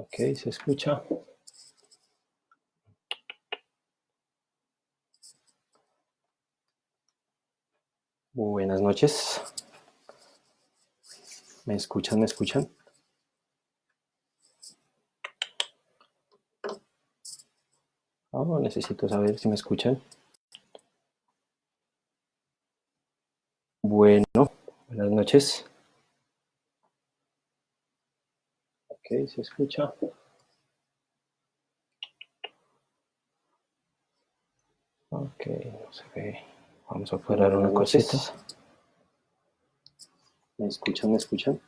Ok, se escucha. Buenas noches. ¿Me escuchan? ¿Me escuchan? Oh, necesito saber si me escuchan. Bueno, buenas noches. Ok, se escucha. Ok, no se ve. Vamos a parar una cosita. ¿Me escuchan? ¿Me escuchan?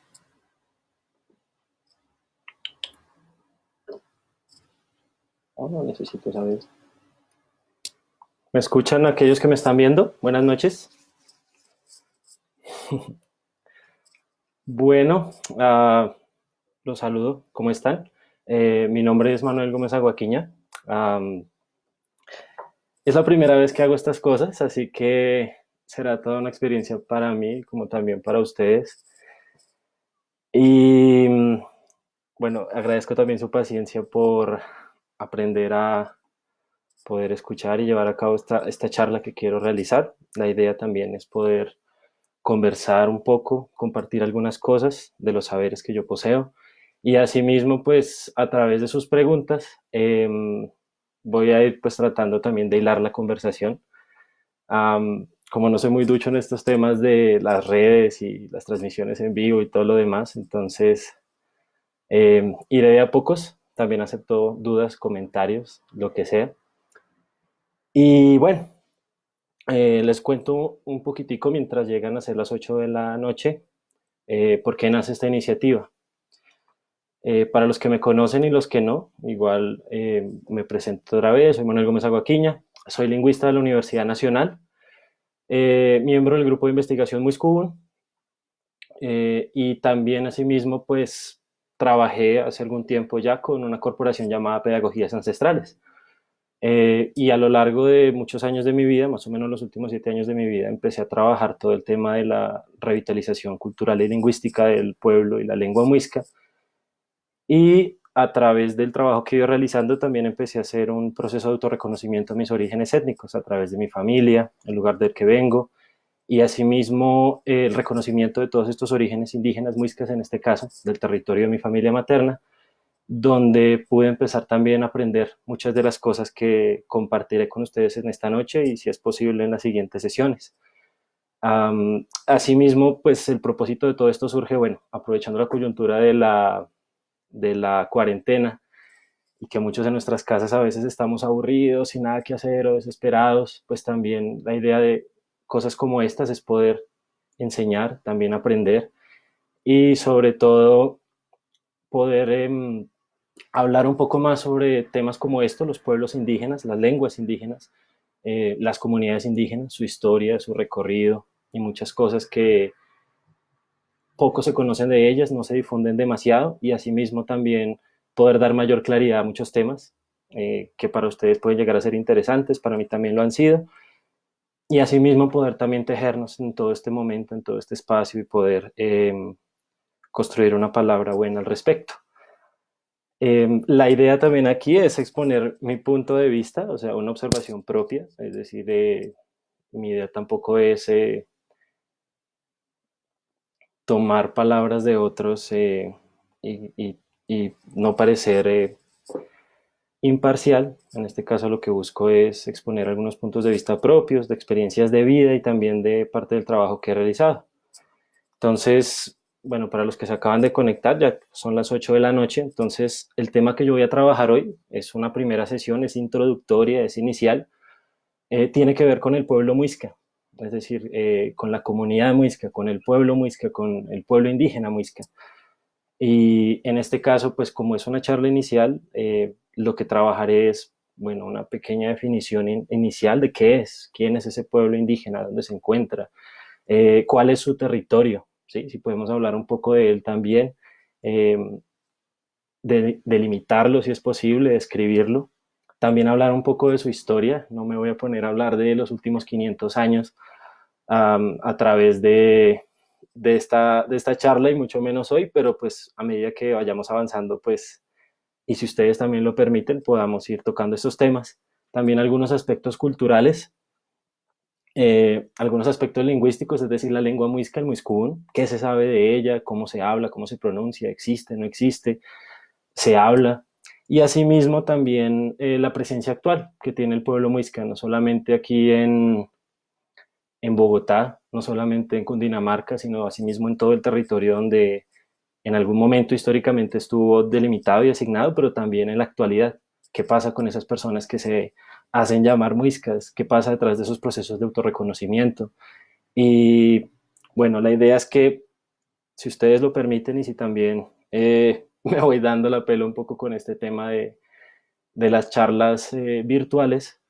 Oh, no, necesito saber. ¿Me escuchan aquellos que me están viendo? Buenas noches. Bueno, los saludo. ¿Cómo están? Mi nombre es Manuel Gómez Aguaquiña. Am, es la primera vez que hago estas cosas, así que será toda una experiencia para mí, como también para ustedes. Y bueno, agradezco también su paciencia por aprender a poder escuchar y llevar a cabo esta charla que quiero realizar. La idea también es poder conversar un poco, compartir algunas cosas de los saberes que yo poseo y asimismo, pues a través de sus preguntas, voy a ir pues tratando también de hilar la conversación. Como no soy muy ducho en estos temas de las redes y las transmisiones en vivo y todo lo demás, entonces iré de a pocos, también acepto dudas, comentarios, lo que sea. Y bueno, les cuento un poquitico mientras llegan a ser las 8 de la noche, por qué nace esta iniciativa. Para los que me conocen y los que no, igual me presento otra vez, soy Manuel Gómez Aguaquiña, soy lingüista de la Universidad Nacional, miembro del grupo de investigación Muiscubun, y también asimismo pues trabajé hace algún tiempo ya con una corporación llamada Pedagogías Ancestrales. Y a lo largo de muchos años de mi vida, más o menos los últimos 7 años de mi vida, empecé a trabajar todo el tema de la revitalización cultural y lingüística del pueblo y la lengua muisca. Y a través del trabajo que iba realizando también empecé a hacer un proceso de autorreconocimiento de mis orígenes étnicos a través de mi familia, el lugar del que vengo, y asimismo el reconocimiento de todos estos orígenes indígenas muiscas, en este caso, del territorio de mi familia materna, donde pude empezar también a aprender muchas de las cosas que compartiré con ustedes en esta noche y si es posible en las siguientes sesiones. Asimismo, pues el propósito de todo esto surge, bueno, aprovechando la coyuntura de la cuarentena y que muchos en nuestras casas a veces estamos aburridos, sin nada que hacer o desesperados, pues también la idea de cosas como estas es poder enseñar, también aprender y sobre todo poder hablar un poco más sobre temas como estos, los pueblos indígenas, las lenguas indígenas, las comunidades indígenas, su historia, su recorrido y muchas cosas que poco se conocen de ellas, no se difunden demasiado y asimismo también poder dar mayor claridad a muchos temas que para ustedes pueden llegar a ser interesantes, para mí también lo han sido, y asimismo poder también tejernos en todo este momento, en todo este espacio y poder construir una palabra buena al respecto. La idea también aquí es exponer mi punto de vista, o sea, una observación propia, es decir, mi idea tampoco es tomar palabras de otros y, y, y, no parecer imparcial. En este caso lo que busco es exponer algunos puntos de vista propios, de experiencias de vida y también de parte del trabajo que he realizado. Entonces, bueno, para los que se acaban de conectar, ya son las 8 de la noche, entonces el tema que yo voy a trabajar hoy es una primera sesión, es introductoria, es inicial, tiene que ver con el pueblo muisca, es decir, con la comunidad muisca, con el pueblo muisca, con el pueblo indígena muisca. Y en este caso, pues como es una charla inicial, lo que trabajaré es, bueno, una pequeña definición inicial de qué es, quién es ese pueblo indígena, dónde se encuentra, cuál es su territorio, ¿sí? Si podemos hablar un poco de él también, eh, de delimitarlo si es posible, describirlo. También hablar un poco de su historia, no me voy a poner a hablar de los últimos 500 años a través de esta charla y mucho menos hoy, pero pues a medida que vayamos avanzando, pues y si ustedes también lo permiten, podamos ir tocando estos temas. También algunos aspectos culturales, algunos aspectos lingüísticos, es decir, la lengua muisca, el muiscún, qué se sabe de ella, cómo se habla, cómo se pronuncia, existe, no existe, se habla, y asimismo también la presencia actual que tiene el pueblo muisca, no solamente aquí en Bogotá, no solamente en Cundinamarca, sino asimismo en todo el territorio donde en algún momento históricamente estuvo delimitado y asignado, pero también en la actualidad. ¿Qué pasa con esas personas que se hacen llamar muiscas? ¿Qué pasa detrás de esos procesos de autorreconocimiento? Y bueno, la idea es que si ustedes lo permiten y si también me voy dando la pelo un poco con este tema de las charlas virtuales,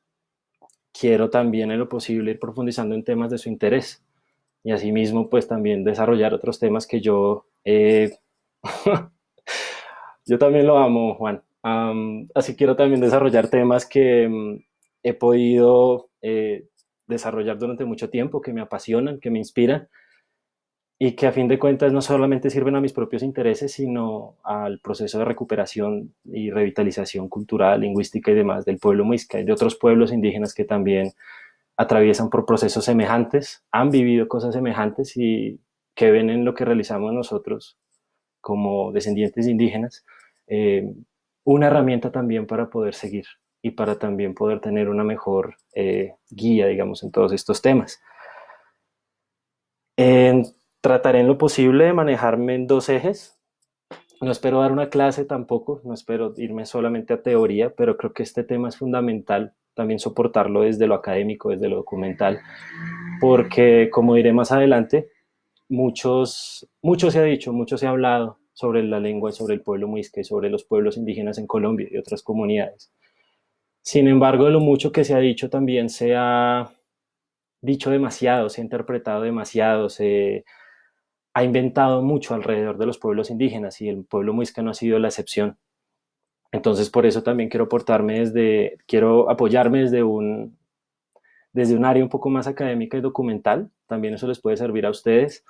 quiero también en lo posible ir profundizando en temas de su interés y asimismo pues también desarrollar otros temas que yo también lo amo, Juan. Así quiero también desarrollar temas que he podido desarrollar durante mucho tiempo, que me apasionan, que me inspiran y que a fin de cuentas no solamente sirven a mis propios intereses, sino al proceso de recuperación y revitalización cultural, lingüística y demás del pueblo muisca y de otros pueblos indígenas que también atraviesan por procesos semejantes, han vivido cosas semejantes y que ven en lo que realizamos nosotros como descendientes indígenas eh, una herramienta también para poder seguir y para también poder tener una mejor guía, digamos, en todos estos temas. Eh, Trataré en lo posible de manejarme en dos ejes. No espero dar una clase tampoco, no espero irme solamente a teoría, pero creo que este tema es fundamental también soportarlo desde lo académico, desde lo documental, porque como diré más adelante, mucho se ha dicho, mucho se ha hablado sobre la lengua, sobre el pueblo muisca y sobre los pueblos indígenas en Colombia y otras comunidades. Sin embargo, de lo mucho que se ha dicho también se ha dicho demasiado, se ha interpretado demasiado, se ha inventado mucho alrededor de los pueblos indígenas y el pueblo muisca no ha sido la excepción. Entonces, por eso también quiero apoyarme desde un área un poco más académica y documental. También eso les puede servir a ustedes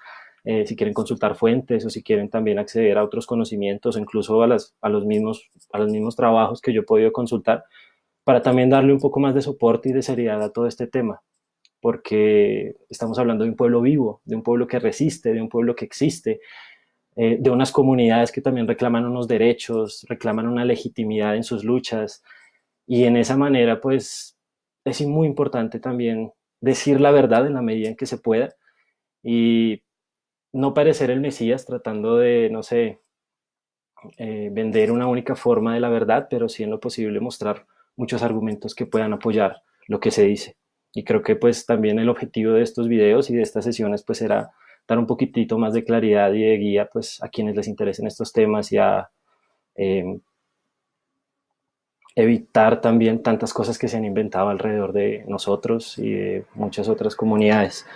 si quieren consultar fuentes o si quieren también acceder a otros conocimientos, incluso a los mismos trabajos que yo he podido consultar, para también darle un poco más de soporte y de seriedad a todo este tema, porque estamos hablando de un pueblo vivo, de un pueblo que resiste, de un pueblo que existe, de unas comunidades que también reclaman unos derechos, reclaman una legitimidad en sus luchas, y en esa manera, pues, es muy importante también decir la verdad en la medida en que se pueda y no parecer el Mesías tratando de, no sé, vender una única forma de la verdad, pero sí en lo posible mostrar muchos argumentos que puedan apoyar lo que se dice. Y creo que pues también el objetivo de estos videos y de estas sesiones pues era dar un poquitito más de claridad y de guía pues a quienes les interesen estos temas y a eh, evitar también tantas cosas que se han inventado alrededor de nosotros y de muchas otras comunidades.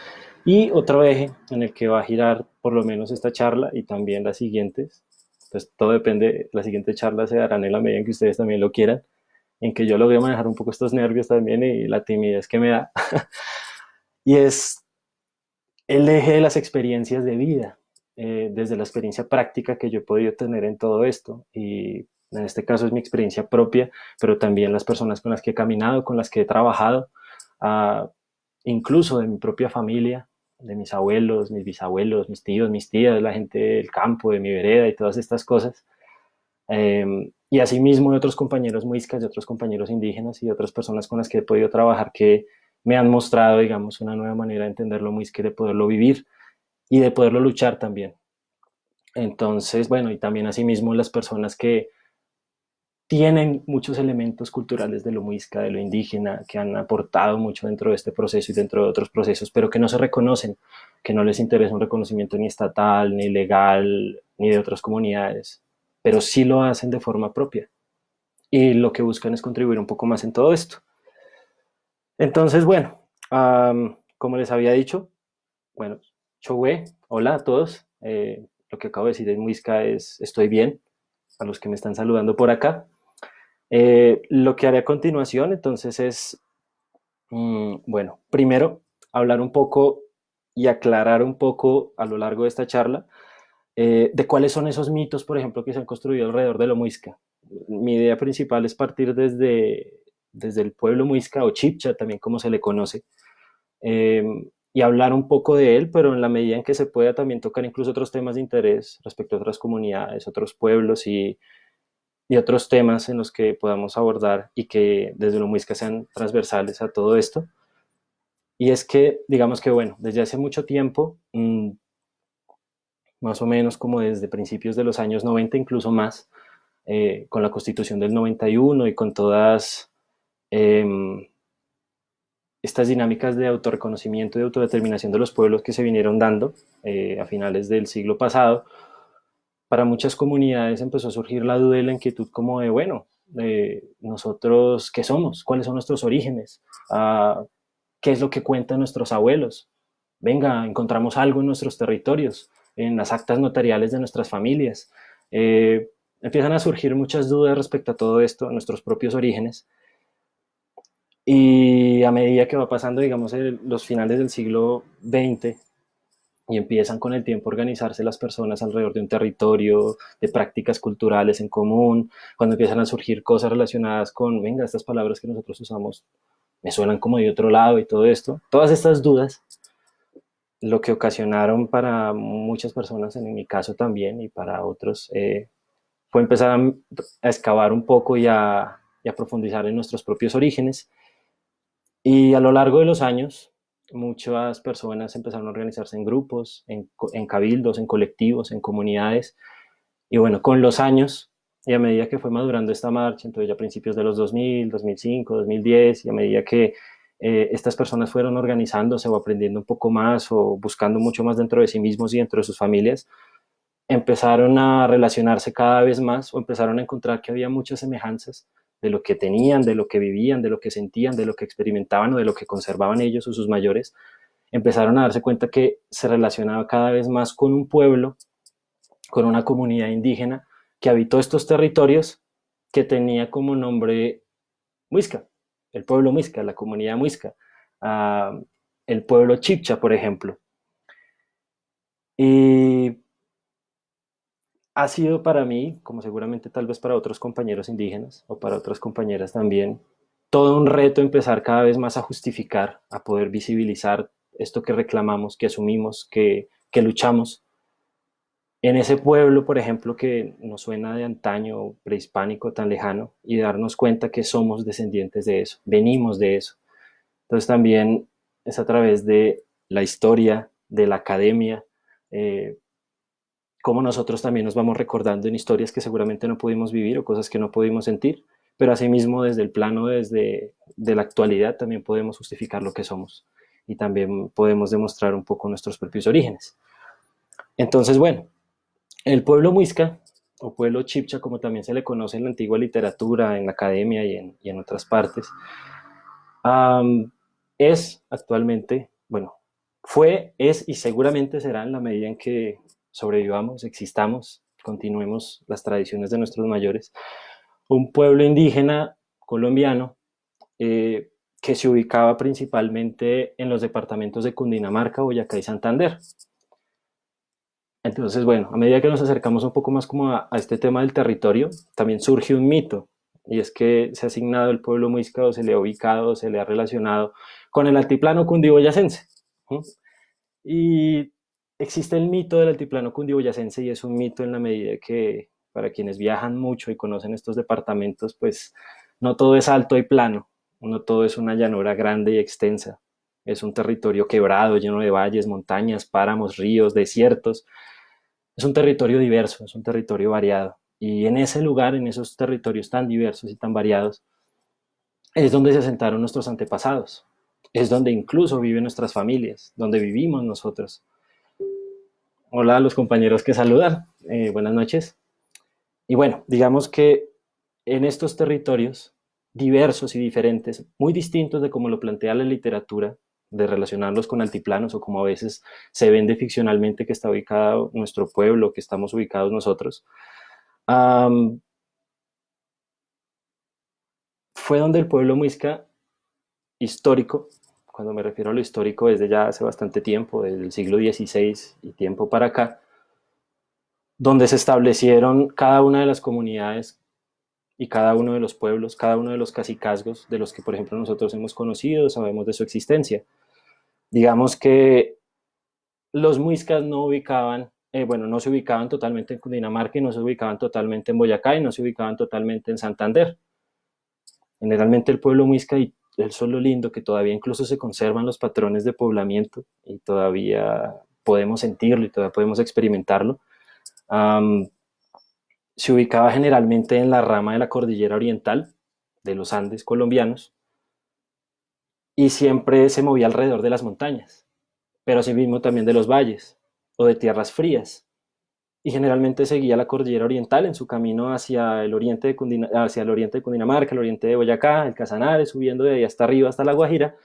Y otro eje en el que va a girar por lo menos esta charla y también las siguientes, pues todo depende, las siguientes charlas se darán en la medida en que ustedes también lo quieran, en que yo logre manejar un poco estos nervios también y la timidez que me da. Y es el eje de las experiencias de vida, desde la experiencia práctica que yo he podido tener en todo esto. Y en este caso es mi experiencia propia, pero también las personas con las que he caminado, con las que he trabajado, uh, incluso de mi propia familia, de mis abuelos, mis bisabuelos, mis tíos, mis tías, la gente del campo, de mi vereda y todas estas cosas. Y asimismo de otros compañeros muiscas, de otros compañeros indígenas y de otras personas con las que he podido trabajar que me han mostrado, digamos, una nueva manera de entender lo muisca y de poderlo vivir y de poderlo luchar también. Entonces, bueno, y también asimismo las personas que tienen muchos elementos culturales de lo muisca, de lo indígena, que han aportado mucho dentro de este proceso y dentro de otros procesos, pero que no se reconocen, que no les interesa un reconocimiento ni estatal, ni legal, ni de otras comunidades, pero sí lo hacen de forma propia. Y lo que buscan es contribuir un poco más en todo esto. Entonces, bueno, como les había dicho, bueno, Chowe, hola a todos. Lo que acabo de decir en muisca es estoy bien, a los que me están saludando por acá. Lo que haré a continuación, entonces, es, bueno, primero hablar un poco y aclarar un poco a lo largo de esta charla de cuáles son esos mitos, por ejemplo, que se han construido alrededor de lo muisca. Mi idea principal es partir desde el pueblo muisca o chipcha, también como se le conoce, eh, y hablar un poco de él, pero en la medida en que se pueda también tocar incluso otros temas de interés respecto a otras comunidades, otros pueblos y otros temas en los que podamos abordar y que desde lo muisca sean transversales a todo esto. Y es que, digamos que, bueno, desde hace mucho tiempo, más o menos como desde principios de los años 90, incluso más, con la constitución del 91 y con todas eh, estas dinámicas de autorreconocimiento y autodeterminación de los pueblos que se vinieron dando a finales del siglo pasado, para muchas comunidades empezó a surgir la duda y la inquietud como de, bueno, nosotros, ¿qué somos? ¿Cuáles son nuestros orígenes? Ah, ¿qué es lo que cuentan nuestros abuelos? Venga, encontramos algo en nuestros territorios, en las actas notariales de nuestras familias. Empiezan a surgir muchas dudas respecto a todo esto, a nuestros propios orígenes. Y a medida que va pasando, digamos, los finales del siglo XX y empiezan con el tiempo a organizarse las personas alrededor de un territorio, de prácticas culturales en común, cuando empiezan a surgir cosas relacionadas con, venga, estas palabras que nosotros usamos me suenan como de otro lado y todo esto, todas estas dudas, lo que ocasionaron para muchas personas, en mi caso también, y para otros, fue empezar a excavar un poco y a profundizar en nuestros propios orígenes. Y a lo largo de los años, muchas personas empezaron a organizarse en grupos, en cabildos, en colectivos, en comunidades. Y bueno, con los años, y a medida que fue madurando esta marcha, entonces ya a principios de los 2000, 2005, 2010, y a medida que estas personas fueron organizándose o aprendiendo un poco más o buscando mucho más dentro de sí mismos y dentro de sus familias, empezaron a relacionarse cada vez más o empezaron a encontrar que había muchas semejanzas de lo que tenían, de lo que vivían, de lo que sentían, de lo que experimentaban o de lo que conservaban ellos o sus mayores, empezaron a darse cuenta que se relacionaba cada vez más con un pueblo, con una comunidad indígena que habitó estos territorios que tenía como nombre Muisca, el pueblo Muisca, la comunidad Muisca, uh, el pueblo Chipcha, por ejemplo. Y ha sido para mí, como seguramente tal vez para otros compañeros indígenas o para otras compañeras también, todo un reto empezar cada vez más a justificar, a poder visibilizar esto que reclamamos, que asumimos, que luchamos. En ese pueblo, por ejemplo, que nos suena de antaño, prehispánico, tan lejano, y darnos cuenta que somos descendientes de eso, venimos de eso. Entonces también es a través de la historia, de la academia, eh, cómo nosotros también nos vamos recordando en historias que seguramente no pudimos vivir o cosas que no pudimos sentir, pero asimismo desde el plano de la actualidad también podemos justificar lo que somos y también podemos demostrar un poco nuestros propios orígenes. Entonces, bueno, el pueblo muisca o pueblo chipcha, como también se le conoce en la antigua literatura, en la academia y en otras partes, es actualmente, bueno, fue, es y seguramente será en la medida en que sobrevivamos, existamos, continuemos las tradiciones de nuestros mayores, un pueblo indígena colombiano que se ubicaba principalmente en los departamentos de Cundinamarca, Boyacá y Santander. Entonces, bueno, a medida que nos acercamos un poco más como a este tema del territorio, también surge un mito, y es que se ha asignado el pueblo muisca o se le ha ubicado, o se le ha relacionado con el altiplano cundiboyacense. ¿Sí? Y existe el mito del altiplano cundiboyacense y es un mito en la medida que para quienes viajan mucho y conocen estos departamentos, pues no todo es alto y plano, no todo es una llanura grande y extensa. Es un territorio quebrado, lleno de valles, montañas, páramos, ríos, desiertos. Es un territorio diverso, es un territorio variado. Y en ese lugar, en esos territorios tan diversos y tan variados, es donde se asentaron nuestros antepasados. Es donde incluso viven nuestras familias, donde vivimos nosotros. Hola a los compañeros que saludan. Buenas noches. Y bueno, digamos que en estos territorios diversos y diferentes, muy distintos de como lo plantea la literatura, de relacionarlos con altiplanos o como a veces se vende ficcionalmente que está ubicado nuestro pueblo, que estamos ubicados nosotros, um, fue donde el pueblo muisca histórico, cuando me refiero a lo histórico desde ya hace bastante tiempo, desde el siglo XVI y tiempo para acá, donde se establecieron cada una de las comunidades y cada uno de los pueblos, cada uno de los cacicazgos de los que, por ejemplo, nosotros hemos conocido, sabemos de su existencia. Digamos que los muiscas no ubicaban, bueno, no se ubicaban totalmente en Cundinamarca y no se ubicaban totalmente en Boyacá y no se ubicaban totalmente en Santander. Generalmente el pueblo muisca, y eso es lo lindo, que todavía incluso se conservan los patrones de poblamiento y todavía podemos sentirlo y todavía podemos experimentarlo. Um, Se ubicaba generalmente en la rama de la cordillera oriental de los Andes colombianos y siempre se movía alrededor de las montañas, pero asimismo también de los valles o de tierras frías. Y generalmente seguía la cordillera oriental en su camino hacia el oriente de, hacia el oriente de Cundinamarca, el oriente de Boyacá, el Casanare, subiendo de ahí hasta arriba, hasta La Guajira.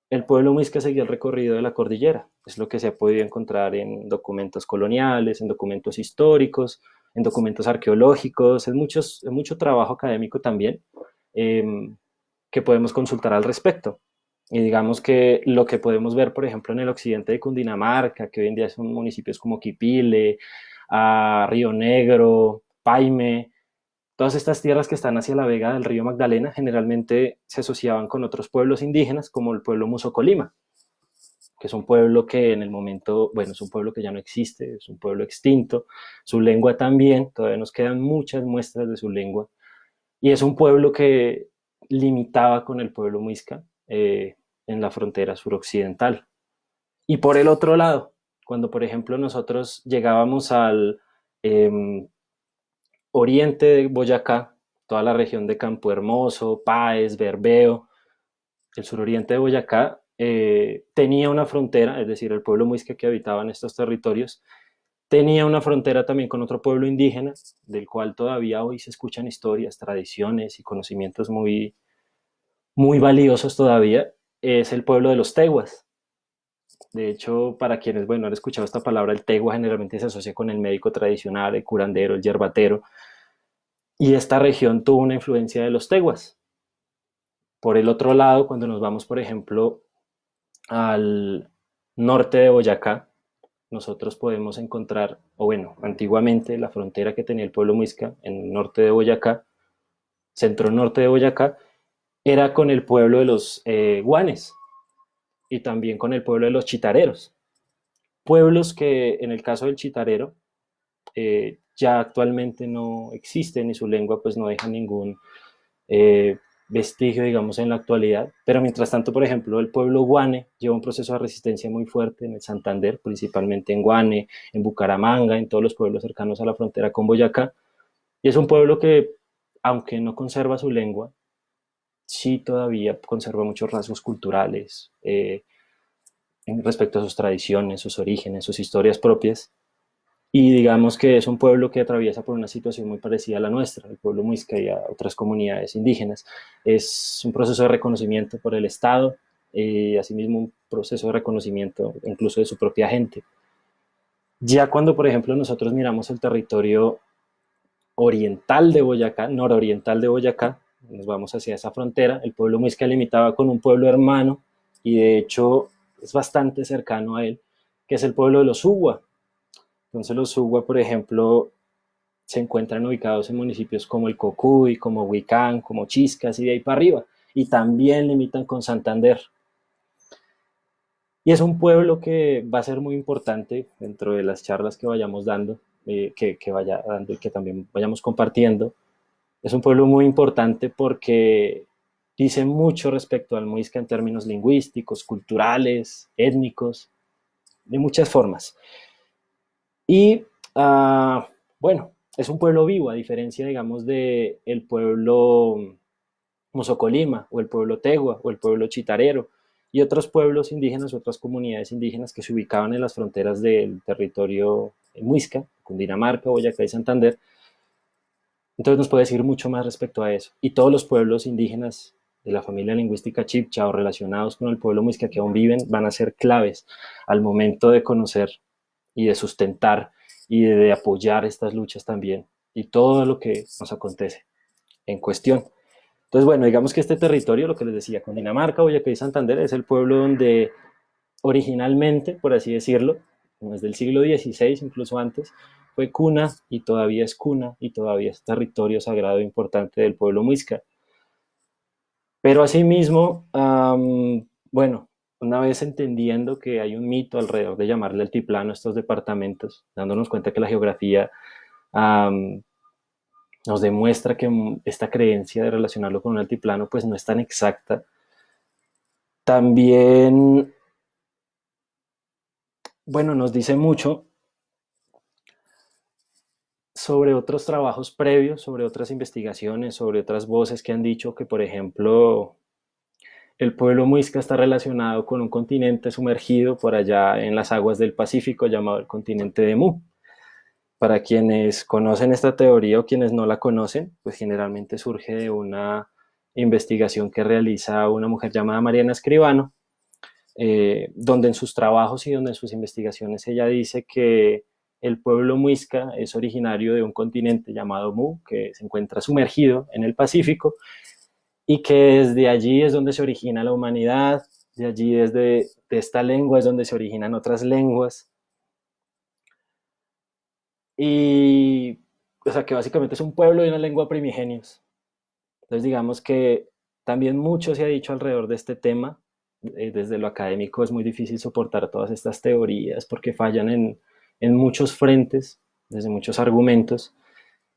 El pueblo muisca seguía el recorrido de la cordillera. Es lo que se ha podido encontrar en documentos coloniales, en documentos históricos, en documentos arqueológicos, en mucho trabajo académico también, eh, que podemos consultar al respecto. Y digamos que lo que podemos ver, por ejemplo, en el occidente de Cundinamarca, que hoy en día son municipios como Quipile, Río Negro, Paime, todas estas tierras que están hacia la vega del río Magdalena generalmente se asociaban con otros pueblos indígenas, como el pueblo Musocolima, que es un pueblo que en el momento, bueno, es un pueblo que ya no existe, es un pueblo extinto, su lengua también, todavía nos quedan muchas muestras de su lengua, y es un pueblo que limitaba con el pueblo muisca en la frontera suroccidental. Y por el otro lado, cuando por ejemplo nosotros llegábamos al oriente de Boyacá, toda la región de Campo Hermoso, Páez, Bermeo, el suroriente de Boyacá, tenía una frontera, es decir, el pueblo muisca que habitaba en estos territorios, tenía una frontera también con otro pueblo indígena, del cual todavía hoy se escuchan historias, tradiciones y conocimientos muy, muy valiosos todavía, es el pueblo de los teguas. De hecho, para quienes, bueno, han escuchado esta palabra, el tegua generalmente se asocia con el médico tradicional, el curandero, el yerbatero, y esta región tuvo una influencia de los teguas. Por el otro lado, cuando nos vamos, por ejemplo, al norte de Boyacá, nosotros podemos encontrar, o bueno, antiguamente la frontera que tenía el pueblo muisca en el norte de Boyacá, centro norte de Boyacá, era con el pueblo de los guanes y también con el pueblo de los chitareros. Pueblos que en el caso del chitarero ya actualmente no existen y su lengua pues no deja ningún eh, vestigio, digamos, en la actualidad. Pero mientras tanto, por ejemplo, el pueblo guane lleva un proceso de resistencia muy fuerte en el Santander, principalmente en Guane, en Bucaramanga, en todos los pueblos cercanos a la frontera con Boyacá. Y es un pueblo que, aunque no conserva su lengua, sí todavía conserva muchos rasgos culturales respecto a sus tradiciones, sus orígenes, sus historias propias. Y digamos que es un pueblo que atraviesa por una situación muy parecida a la nuestra, el pueblo muisca y a otras comunidades indígenas. Es un proceso de reconocimiento por el Estado y asimismo un proceso de reconocimiento incluso de su propia gente. Ya cuando, por ejemplo, nosotros miramos el territorio oriental de Boyacá, nororiental de Boyacá, nos vamos hacia esa frontera, el pueblo muisca limitaba con un pueblo hermano y de hecho es bastante cercano a él, que es el pueblo de los Uwa. Entonces los Uwa, por ejemplo, se encuentran ubicados en municipios como el Cocuy, como Huicán, como Chiscas y de ahí para arriba. Y también limitan con Santander. Y es un pueblo que va a ser muy importante dentro de las charlas que vayamos dando, que vaya dando y que también vayamos compartiendo. Es un pueblo muy importante porque dice mucho respecto al muisca en términos lingüísticos, culturales, étnicos, de muchas formas. Y bueno, es un pueblo vivo, a diferencia, digamos, de el pueblo Mosocolima, o el pueblo Tegua, o el pueblo Chitarero, y otros pueblos indígenas, otras comunidades indígenas que se ubicaban en las fronteras del territorio muisca, Cundinamarca, Boyacá y Santander. Entonces nos puede decir mucho más respecto a eso. Y todos los pueblos indígenas de la familia lingüística chibcha o relacionados con el pueblo muisca que aún viven van a ser claves al momento de conocer y de sustentar y de apoyar estas luchas también y todo lo que nos acontece en cuestión. Entonces, bueno, digamos que este territorio, lo que les decía, con Dinamarca, Boyacá y Santander, es el pueblo donde originalmente, por así decirlo, desde el siglo XVI, incluso antes, fue cuna y todavía es cuna y todavía es territorio sagrado e importante del pueblo muisca. Pero asimismo, bueno, una vez entendiendo que hay un mito alrededor de llamarle altiplano a estos departamentos, dándonos cuenta que la geografía um, nos demuestra que esta creencia de relacionarlo con un altiplano pues no es tan exacta. También, bueno, nos dice mucho sobre otros trabajos previos, sobre otras investigaciones, sobre otras voces que han dicho que, por ejemplo, el pueblo muisca está relacionado con un continente sumergido por allá en las aguas del Pacífico llamado el continente de Mu. Para quienes conocen esta teoría o quienes no la conocen, pues generalmente surge de una investigación que realiza una mujer llamada Mariana Escribano, donde en sus trabajos y donde en sus investigaciones ella dice que el pueblo muisca es originario de un continente llamado Mu, que se encuentra sumergido en el Pacífico, y que desde allí es donde se origina la humanidad, de allí desde de esta lengua es donde se originan otras lenguas, y o sea que básicamente es un pueblo y una lengua primigenios. Entonces digamos que también mucho se ha dicho alrededor de este tema. Desde lo académico es muy difícil soportar todas estas teorías porque fallan en muchos frentes, desde muchos argumentos,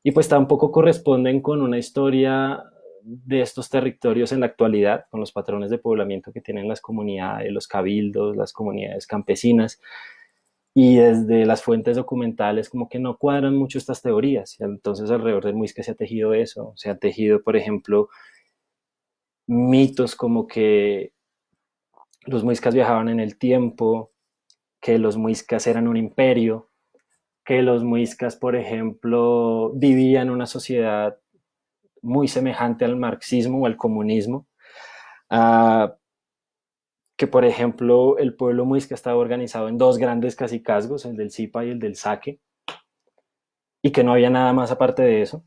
y pues tampoco corresponden con una historia de estos territorios en la actualidad, con los patrones de poblamiento que tienen las comunidades, los cabildos, las comunidades campesinas, y desde las fuentes documentales como que no cuadran mucho estas teorías. Entonces alrededor del Muisca se ha tejido eso, se ha tejido, por ejemplo, mitos como que los muiscas viajaban en el tiempo, que los muiscas eran un imperio, que los muiscas, por ejemplo, vivían una sociedad muy semejante al marxismo o al comunismo, uh, que por ejemplo el pueblo muisca estaba organizado en dos grandes cacicazgos, el del Zipa y el del Saque, y que no había nada más aparte de eso.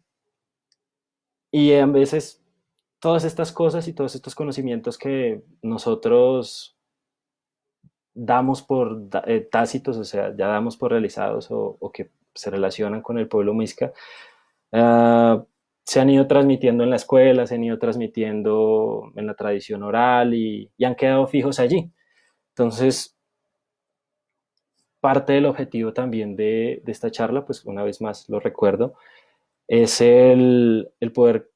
Y a veces todas estas cosas y todos estos conocimientos que nosotros damos por tácitos, o sea, ya damos por realizados o que se relacionan con el pueblo muisca, uh, se han ido transmitiendo en la escuela, se han ido transmitiendo en la tradición oral y han quedado fijos allí. Entonces, parte del objetivo también de esta charla, pues una vez más lo recuerdo, es el poder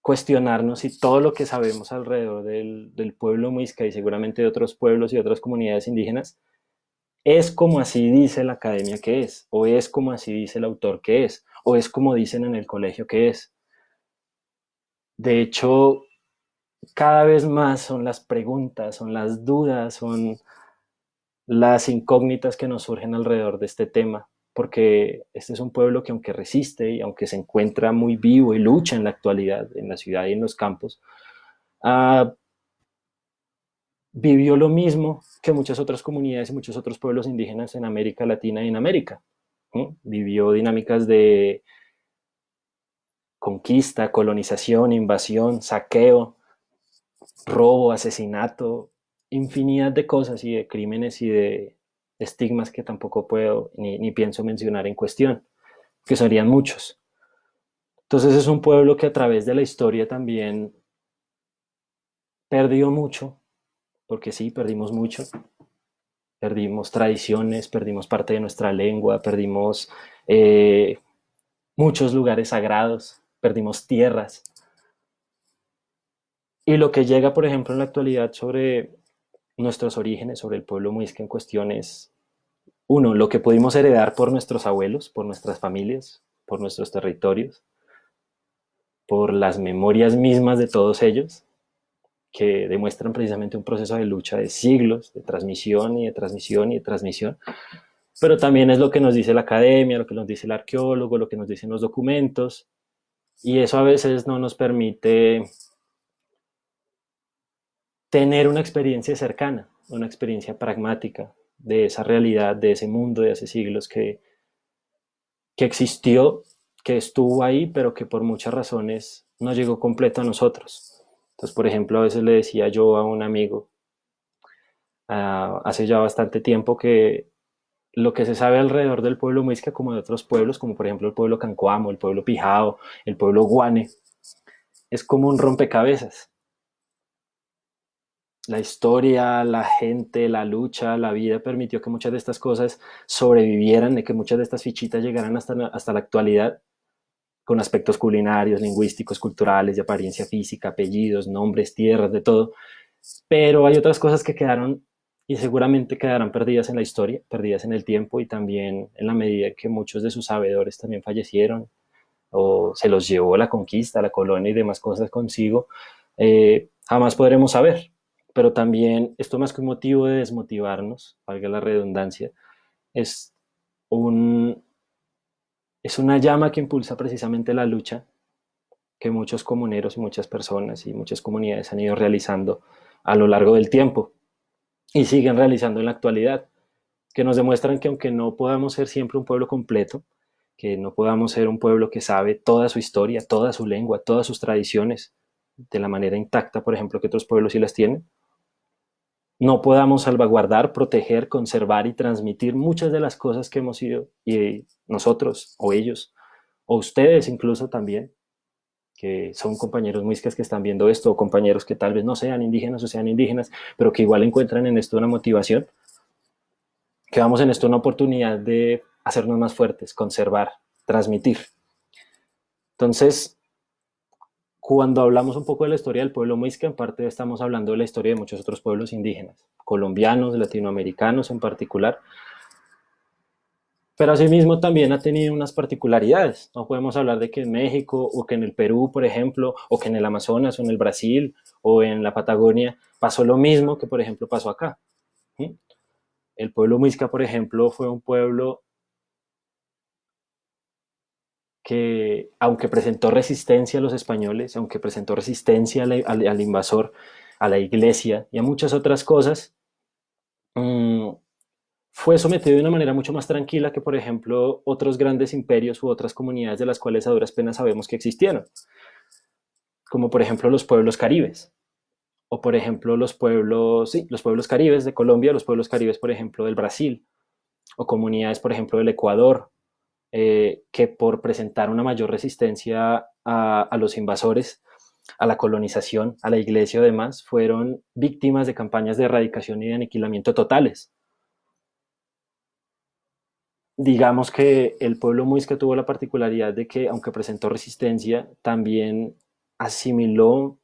cuestionarnos si todo lo que sabemos alrededor del pueblo muisca y seguramente de otros pueblos y otras comunidades indígenas es como así dice la academia que es, o es como así dice el autor que es, o es como dicen en el colegio que es. De hecho, cada vez más son las preguntas, son las dudas, son las incógnitas que nos surgen alrededor de este tema, porque este es un pueblo que aunque resiste y aunque se encuentra muy vivo y lucha en la actualidad, en la ciudad y en los campos, uh, vivió lo mismo que muchas otras comunidades y muchos otros pueblos indígenas en América Latina y en América. Vivió dinámicas de conquista, colonización, invasión, saqueo, robo, asesinato, infinidad de cosas y de crímenes y de estigmas que tampoco puedo ni pienso mencionar en cuestión, que serían muchos. Entonces es un pueblo que a través de la historia también perdió mucho, porque sí, perdimos mucho, perdimos tradiciones, perdimos parte de nuestra lengua, perdimos muchos lugares sagrados, perdimos tierras. Y lo que llega, por ejemplo, en la actualidad sobre nuestros orígenes, sobre el pueblo muisca en cuestión es, uno, lo que pudimos heredar por nuestros abuelos, por nuestras familias, por nuestros territorios, por las memorias mismas de todos ellos, que demuestran precisamente un proceso de lucha de siglos, de transmisión y de transmisión y de transmisión, pero también es lo que nos dice la academia, lo que nos dice el arqueólogo, lo que nos dicen los documentos, y eso a veces no nos permite tener una experiencia cercana, una experiencia pragmática de esa realidad, de ese mundo de hace siglos que existió, que estuvo ahí, pero que por muchas razones no llegó completo a nosotros. Entonces, por ejemplo, a veces le decía yo a un amigo, hace ya bastante tiempo, que lo que se sabe alrededor del pueblo muisca como de otros pueblos, como por ejemplo el pueblo Cancoamo, el pueblo Pijao, el pueblo Guane, es como un rompecabezas. La historia, la gente, la lucha, la vida permitió que muchas de estas cosas sobrevivieran, de que muchas de estas fichitas llegaran hasta la actualidad, con aspectos culinarios, lingüísticos, culturales, de apariencia física, apellidos, nombres, tierras, de todo. Pero hay otras cosas que quedaron y seguramente quedarán perdidas en la historia, perdidas en el tiempo y también en la medida que muchos de sus sabedores también fallecieron o se los llevó la conquista, la colonia y demás cosas consigo, jamás podremos saber. Pero también esto más que un motivo de desmotivarnos, valga la redundancia, es, un, es una llama que impulsa precisamente la lucha que muchos comuneros y muchas personas y muchas comunidades han ido realizando a lo largo del tiempo y siguen realizando en la actualidad, que nos demuestran que aunque no podamos ser siempre un pueblo completo, que no podamos ser un pueblo que sabe toda su historia, toda su lengua, todas sus tradiciones de la manera intacta, por ejemplo, que otros pueblos sí las tienen, no podamos salvaguardar, proteger, conservar y transmitir muchas de las cosas que hemos sido y nosotros o ellos o ustedes incluso también, que son compañeros muiscas que están viendo esto o compañeros que tal vez no sean indígenas o sean indígenas, pero que igual encuentran en esto una motivación, que vamos en esto una oportunidad de hacernos más fuertes, conservar, transmitir. Entonces, cuando hablamos un poco de la historia del pueblo muisca, en parte estamos hablando de la historia de muchos otros pueblos indígenas, colombianos, latinoamericanos en particular, pero asimismo también ha tenido unas particularidades. No podemos hablar de que en México o que en el Perú, por ejemplo, o que en el Amazonas o en el Brasil o en la Patagonia pasó lo mismo que, por ejemplo, pasó acá. ¿Sí? El pueblo muisca, por ejemplo, fue un pueblo que, aunque presentó resistencia a los españoles, aunque presentó resistencia al invasor, a la iglesia y a muchas otras cosas, mmm, fue sometido de una manera mucho más tranquila que, por ejemplo, otros grandes imperios u otras comunidades de las cuales a duras penas sabemos que existieron, como por ejemplo los pueblos caribes, o por ejemplo los pueblos, sí, los pueblos caribes de Colombia, los pueblos caribes, por ejemplo, del Brasil, o comunidades, por ejemplo, del Ecuador, que por presentar una mayor resistencia a los invasores, a la colonización, a la iglesia y demás, fueron víctimas de campañas de erradicación y de aniquilamiento totales. Digamos que el pueblo muisca tuvo la particularidad de que, aunque presentó resistencia, también asimiló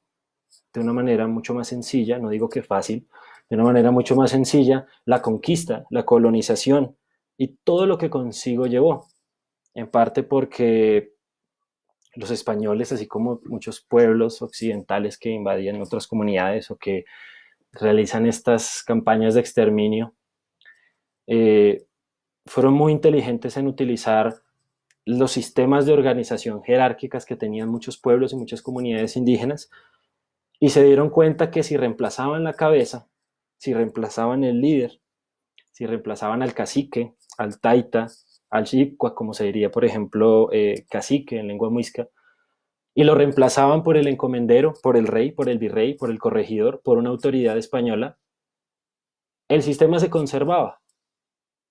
de una manera mucho más sencilla, no digo que fácil, de una manera mucho más sencilla, la conquista, la colonización y todo lo que consigo llevó, en parte porque los españoles, así como muchos pueblos occidentales que invadían otras comunidades o que realizan estas campañas de exterminio, eh, fueron muy inteligentes en utilizar los sistemas de organización jerárquicas que tenían muchos pueblos y muchas comunidades indígenas y se dieron cuenta que si reemplazaban la cabeza, si reemplazaban el líder, si reemplazaban al cacique, al taita, al xipcua, como se diría, por ejemplo, cacique en lengua muisca, y lo reemplazaban por el encomendero, por el rey, por el virrey, por el corregidor, por una autoridad española, el sistema se conservaba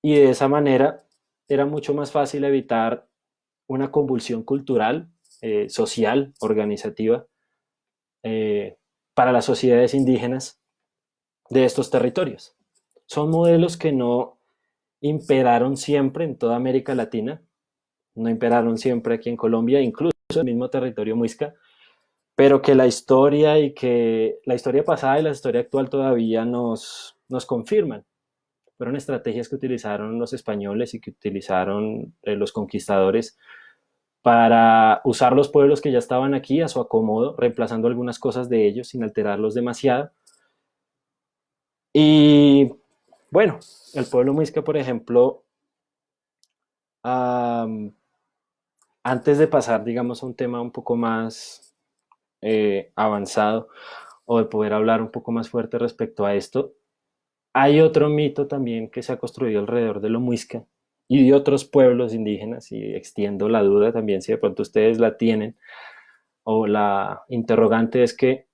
y de esa manera era mucho más fácil evitar una convulsión cultural, social, organizativa, eh, para las sociedades indígenas de estos territorios. Son modelos que no imperaron siempre en toda América Latina, no imperaron siempre aquí en Colombia, incluso en el mismo territorio muisca, pero que la historia y que la historia pasada y la historia actual todavía nos confirman. Fueron estrategias que utilizaron los españoles y que utilizaron los conquistadores para usar los pueblos que ya estaban aquí a su acomodo, reemplazando algunas cosas de ellos sin alterarlos demasiado. Y bueno, el pueblo muisca, por ejemplo, um, antes de pasar, digamos, a un tema un poco más avanzado o de poder hablar un poco más fuerte respecto a esto, hay otro mito también que se ha construido alrededor de lo muisca y de otros pueblos indígenas, y extiendo la duda también si de pronto ustedes la tienen, o la interrogante es que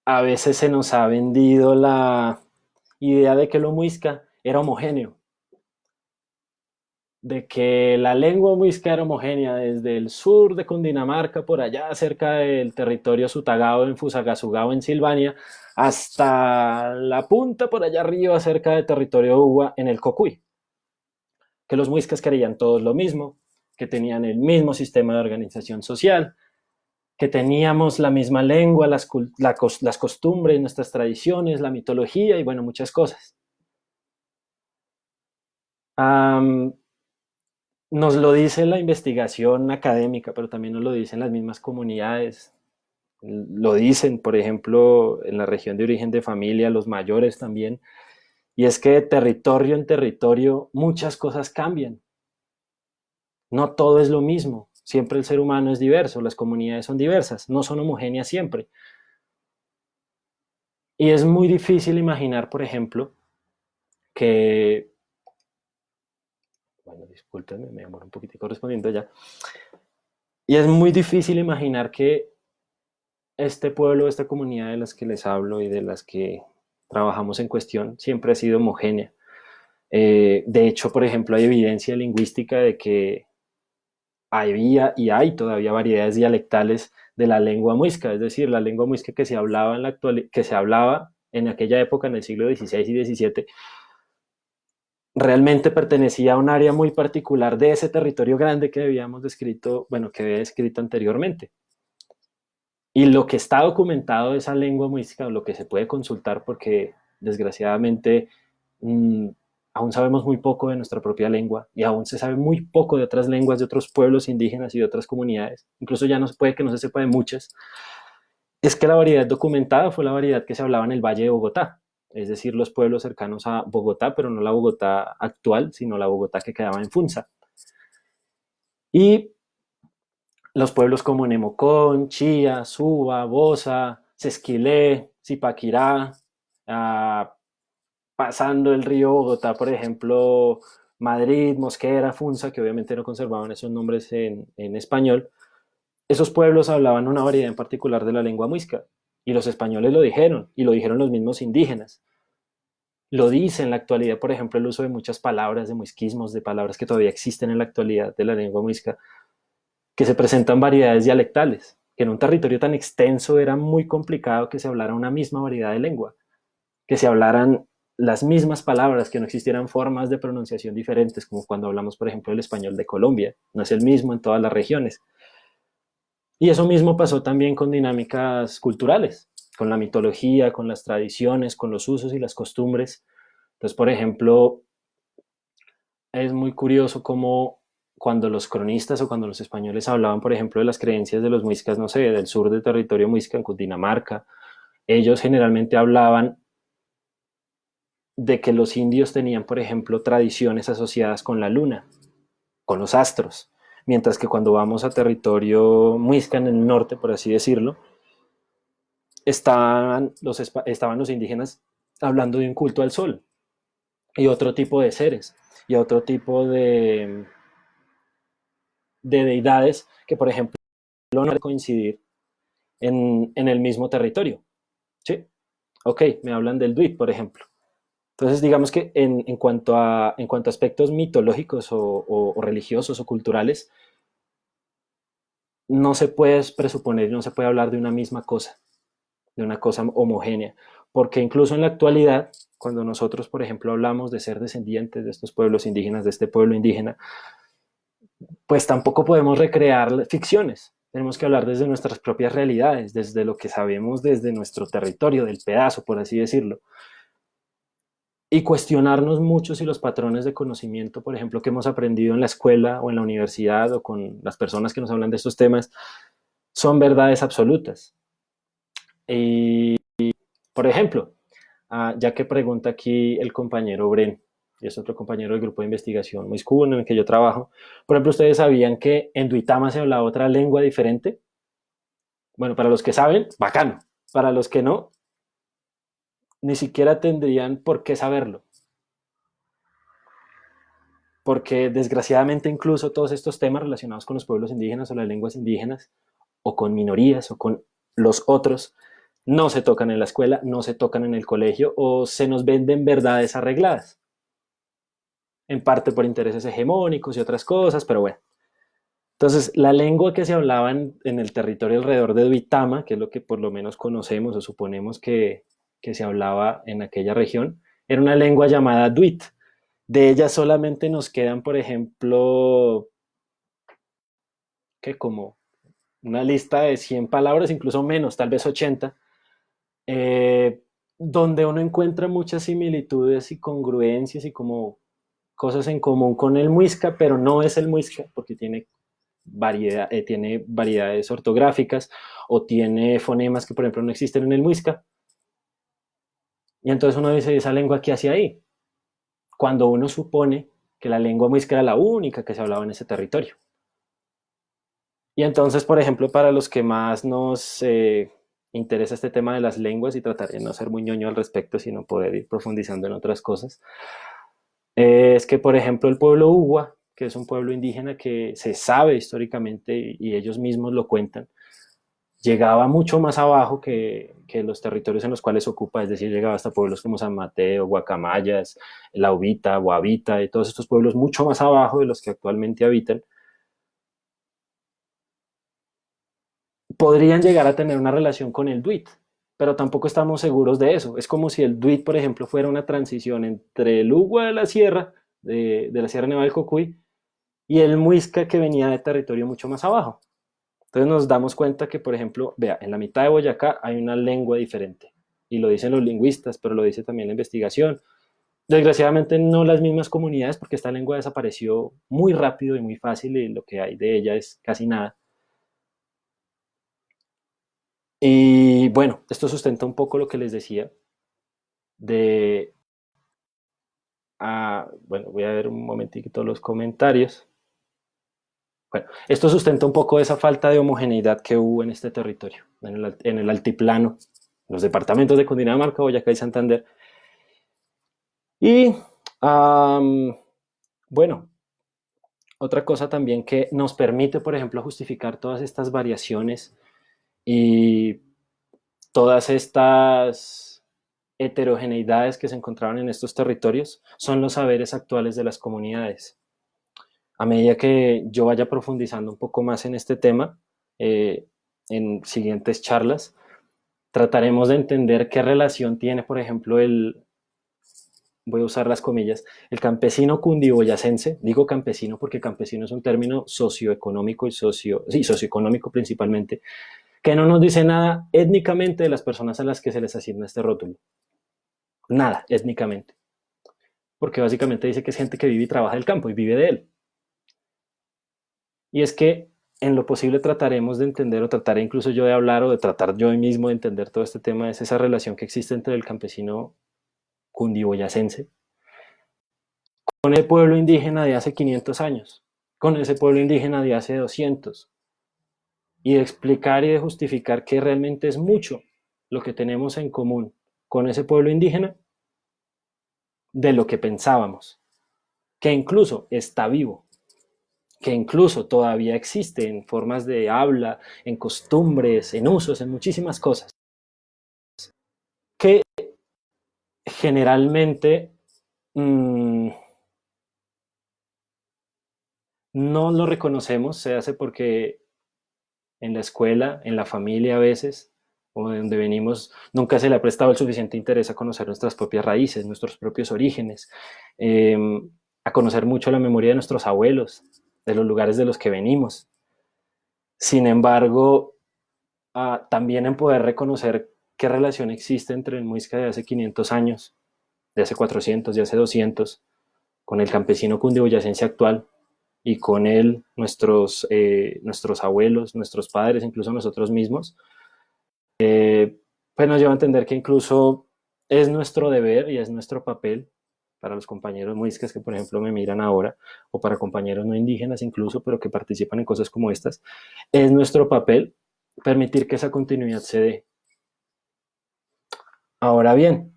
a veces se nos ha vendido la idea de que lo muisca era homogéneo, de que la lengua muisca era homogénea desde el sur de Cundinamarca, por allá cerca del territorio Sutagao en Fusagasugao en Silvania, hasta la punta por allá arriba cerca del territorio Uwa en el Cocuy, que los muiscas creían todos lo mismo, que tenían el mismo sistema de organización social, que teníamos la misma lengua, las costumbres, nuestras tradiciones, la mitología y bueno, muchas cosas. Um, Nos lo dice la investigación académica, pero también nos lo dicen las mismas comunidades. Lo dicen, por ejemplo, en la región de origen de familia, los mayores también. Y es que de territorio en territorio muchas cosas cambian. No todo es lo mismo. Siempre el ser humano es diverso, las comunidades son diversas, no son homogéneas siempre. Y es muy difícil imaginar, por ejemplo, que, bueno, discúlpenme, me demoro un poquitico respondiendo ya. Y es muy difícil imaginar que este pueblo, esta comunidad de las que les hablo y de las que trabajamos en cuestión, siempre ha sido homogénea. De hecho, por ejemplo, hay evidencia lingüística de que había y hay todavía variedades dialectales de la lengua muisca, es decir, la lengua muisca que se hablaba en, que se hablaba en aquella época, en el siglo XVI y XVII, realmente pertenecía a un área muy particular de ese territorio grande que habíamos descrito, bueno, que había descrito anteriormente. Y lo que está documentado de esa lengua muisca, lo que se puede consultar, porque desgraciadamente mmm, aún sabemos muy poco de nuestra propia lengua y aún se sabe muy poco de otras lenguas de otros pueblos indígenas y de otras comunidades, incluso ya no se puede que no se sepa de muchas, es que la variedad documentada fue la variedad que se hablaba en el Valle de Bogotá, es decir, los pueblos cercanos a Bogotá, pero no la Bogotá actual, sino la Bogotá que quedaba en Funza. Y los pueblos como Nemocón, Chía, Suba, Bosa, Sesquilé, Zipaquirá, ah, pasando el río Bogotá, por ejemplo, Madrid, Mosquera, Funza, que obviamente no conservaban esos nombres en español, esos pueblos hablaban una variedad en particular de la lengua muisca. Y los españoles lo dijeron, y lo dijeron los mismos indígenas. Lo dice en la actualidad, por ejemplo, el uso de muchas palabras, de muisquismos, de palabras que todavía existen en la actualidad de la lengua muisca, que se presentan variedades dialectales, que en un territorio tan extenso era muy complicado que se hablara una misma variedad de lengua, que se hablaran las mismas palabras, que no existieran formas de pronunciación diferentes, como cuando hablamos, por ejemplo, el español de Colombia, no es el mismo en todas las regiones. Y eso mismo pasó también con dinámicas culturales, con la mitología, con las tradiciones, con los usos y las costumbres. Entonces, por ejemplo, es muy curioso cómo cuando los cronistas o cuando los españoles hablaban, por ejemplo, de las creencias de los muiscas, no sé, del sur del territorio muisca en Cundinamarca, ellos generalmente hablaban de que los indios tenían, por ejemplo, tradiciones asociadas con la luna, con los astros, mientras que cuando vamos a territorio muisca en el norte, por así decirlo, estaban los indígenas hablando de un culto al sol y otro tipo de seres y otro tipo de deidades que, por ejemplo, no van a coincidir en el mismo territorio. ¿Sí? Ok, me hablan del Duit, por ejemplo. Entonces, digamos que en cuanto a aspectos mitológicos o religiosos o culturales, no se puede presuponer, no se puede hablar de una cosa homogénea, porque incluso en la actualidad, cuando nosotros, por ejemplo, hablamos de ser descendientes de estos pueblos indígenas, de este pueblo indígena, pues tampoco podemos recrear ficciones. Tenemos que hablar desde nuestras propias realidades, desde lo que sabemos, desde nuestro territorio, del pedazo, por así decirlo. Y cuestionarnos mucho si los patrones de conocimiento, por ejemplo, que hemos aprendido en la escuela o en la universidad o con las personas que nos hablan de estos temas, son verdades absolutas. Y, por ejemplo, ya que pregunta aquí el compañero Bren, y es otro compañero del grupo de investigación muy en el que yo trabajo, por ejemplo, ¿ustedes sabían que en Duitama se hablaba otra lengua diferente? Bueno, para los que saben, bacano. Para los que no, ni siquiera tendrían por qué saberlo. Porque desgraciadamente incluso todos estos temas relacionados con los pueblos indígenas o las lenguas indígenas o con minorías o con los otros no se tocan en la escuela, no se tocan en el colegio o se nos venden verdades arregladas. en parte por intereses hegemónicos y otras cosas, pero bueno. Entonces, la lengua que se hablaba en el territorio alrededor de Duitama, que es lo que por lo menos conocemos o suponemos que se hablaba en aquella región, era una lengua llamada Duit. De ella solamente nos quedan, por ejemplo, que como una lista de 100 palabras, incluso menos, tal vez 80, eh, donde uno encuentra muchas similitudes y congruencias y como cosas en común con el muisca, pero no es el muisca porque tiene variedades ortográficas o tiene fonemas que, por ejemplo, no existen en el muisca. Y entonces uno dice, ¿esa lengua qué hacía ahí? Cuando uno supone que la lengua muisca era la única que se hablaba en ese territorio. Y entonces, por ejemplo, para los que más nos interesa este tema de las lenguas, y trataré de no ser muy ñoño al respecto, sino poder ir profundizando en otras cosas, es que, por ejemplo, el pueblo Uwa, que es un pueblo indígena que se sabe históricamente y ellos mismos lo cuentan, llegaba mucho más abajo que los territorios en los cuales ocupa, es decir, llegaba hasta pueblos como San Mateo, Guacamayas, La Ubita, Guavita, y todos estos pueblos mucho más abajo de los que actualmente habitan, podrían llegar a tener una relación con el Duit, pero tampoco estamos seguros de eso. Es como si el Duit, por ejemplo, fuera una transición entre el Ugua de la Sierra, de la Sierra Nevada del Cocuy, y el Muisca que venía de territorio mucho más abajo. Entonces nos damos cuenta que, por ejemplo, vea, en la mitad de Boyacá hay una lengua diferente, y lo dicen los lingüistas, pero lo dice también la investigación. Desgraciadamente no las mismas comunidades, porque esta lengua desapareció muy rápido y muy fácil, y lo que hay de ella es casi nada. Y bueno, esto sustenta un poco lo que les decía de... bueno, voy a ver un momentito los comentarios. Bueno, esto sustenta un poco esa falta de homogeneidad que hubo en este territorio, en el altiplano, los departamentos de Cundinamarca, Boyacá y Santander. Y bueno, otra cosa también que nos permite, por ejemplo, justificar todas estas variaciones y todas estas heterogeneidades que se encontraban en estos territorios son los saberes actuales de las comunidades. A medida que yo vaya profundizando un poco más en este tema, en siguientes charlas, trataremos de entender qué relación tiene, por ejemplo, voy a usar las comillas, el campesino cundiboyacense. Digo campesino porque campesino es un término socioeconómico y socioeconómico principalmente, que no nos dice nada étnicamente de las personas a las que se les asigna este rótulo. Nada, étnicamente. Porque básicamente dice que es gente que vive y trabaja del campo y vive de él. Y es que en lo posible trataremos de entender, o trataré incluso yo de hablar, o de tratar yo mismo de entender todo este tema, es esa relación que existe entre el campesino cundiboyacense con el pueblo indígena de hace 500 años, con ese pueblo indígena de hace 200, y de explicar y de justificar que realmente es mucho lo que tenemos en común con ese pueblo indígena de lo que pensábamos, que incluso está vivo, que incluso todavía existe en formas de habla, en costumbres, en usos, en muchísimas cosas, que generalmente no lo reconocemos, se hace porque en la escuela, en la familia a veces, o de donde venimos, nunca se le ha prestado el suficiente interés a conocer nuestras propias raíces, nuestros propios orígenes, eh, a conocer mucho la memoria de nuestros abuelos, de los lugares de los que venimos. Sin embargo, también en poder reconocer qué relación existe entre el muisca de hace 500 años, de hace 400, de hace 200, con el campesino cundiboyacense actual, y con él nuestros abuelos, nuestros padres, incluso nosotros mismos, pues nos lleva a entender que incluso es nuestro deber y es nuestro papel para los compañeros muiscas que, por ejemplo, me miran ahora, o para compañeros no indígenas incluso, pero que participan en cosas como estas, es nuestro papel permitir que esa continuidad se dé. Ahora bien,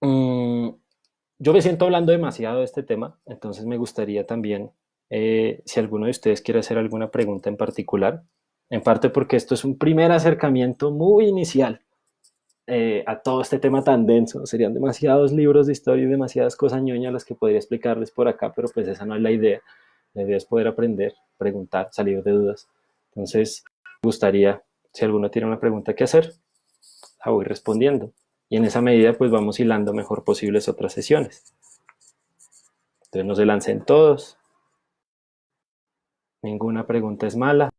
yo me siento hablando demasiado de este tema, entonces me gustaría también, si alguno de ustedes quiere hacer alguna pregunta en particular, en parte porque esto es un primer acercamiento muy inicial a todo este tema tan denso. Serían demasiados libros de historia y demasiadas cosas ñoñas las que podría explicarles por acá, pero pues esa no es la idea. La idea es poder aprender, preguntar, salir de dudas. Entonces, me gustaría, si alguno tiene una pregunta que hacer, la voy respondiendo. Y en esa medida, pues vamos hilando mejor posibles otras sesiones. Entonces, no se lancen todos. Ninguna pregunta es mala.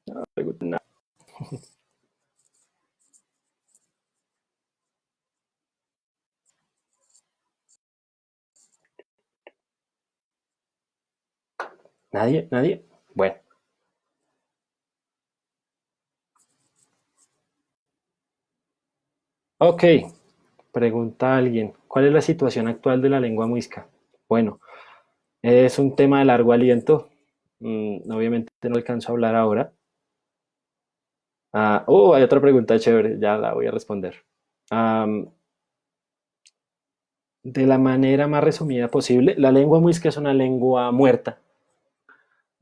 No, nada. ¿Nadie? ¿Nadie? Bueno. Ok. Pregunta a alguien. ¿Cuál es la situación actual de la lengua muisca? Bueno, es un tema de largo aliento. Obviamente no alcanzo a hablar ahora. Hay otra pregunta chévere. Ya la voy a responder. Um, de la manera más resumida posible, la lengua muisca es una lengua muerta.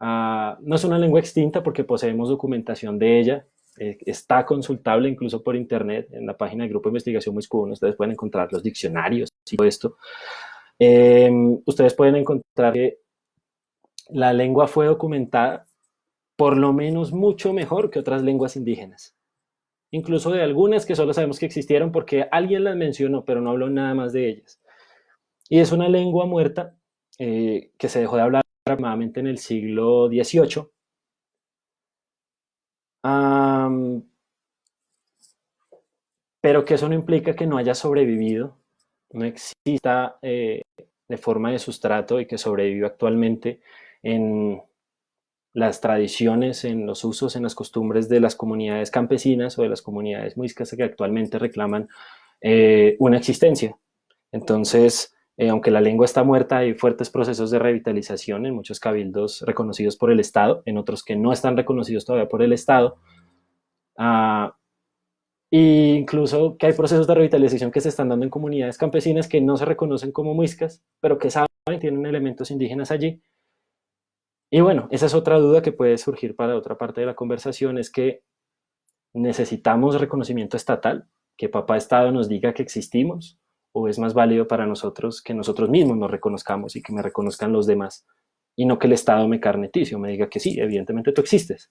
No es una lengua extinta porque poseemos documentación de ella. Está consultable incluso por internet en la página del Grupo de Investigación Muiscún. Ustedes pueden encontrar los diccionarios y todo esto. Ustedes pueden encontrar que la lengua fue documentada por lo menos mucho mejor que otras lenguas indígenas. Incluso de algunas que solo sabemos que existieron porque alguien las mencionó, pero no habló nada más de ellas. Y es una lengua muerta que se dejó de hablar aproximadamente en el siglo XVIII. Um, pero que eso no implica que no haya sobrevivido, no exista de forma de sustrato y que sobrevive actualmente en las tradiciones, en los usos, en las costumbres de las comunidades campesinas o de las comunidades muiscas que actualmente reclaman una existencia. Entonces, aunque la lengua está muerta, hay fuertes procesos de revitalización en muchos cabildos reconocidos por el Estado, en otros que no están reconocidos todavía por el Estado. Uh, e incluso que hay procesos de revitalización que se están dando en comunidades campesinas que no se reconocen como muiscas, pero que saben, tienen elementos indígenas allí. Y bueno, esa es otra duda que puede surgir para otra parte de la conversación, es que necesitamos reconocimiento estatal, que papá Estado nos diga que existimos, o es más válido para nosotros que nosotros mismos nos reconozcamos y que me reconozcan los demás, y no que el Estado me carnetice o me diga que sí, evidentemente tú existes.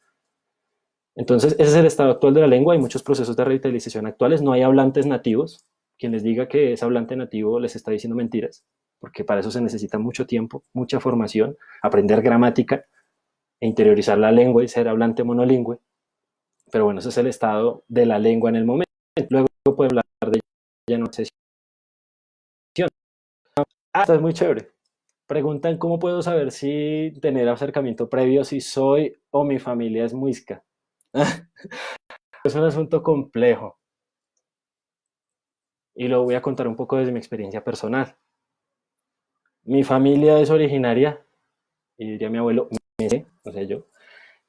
Entonces, ese es el estado actual de la lengua. Hay muchos procesos de revitalización actuales. No hay hablantes nativos. Quien les diga que es hablante nativo les está diciendo mentiras, porque para eso se necesita mucho tiempo, mucha formación, aprender gramática e interiorizar la lengua y ser hablante monolingüe. Pero bueno, ese es el estado de la lengua en el momento. Luego puede hablar de ella en otra sesión. Esto es muy chévere. Preguntan cómo puedo saber si tener acercamiento previo, si soy o mi familia es muisca. Es un asunto complejo. Y lo voy a contar un poco desde mi experiencia personal. Mi familia es originaria, y diría mi abuelo, o sea, yo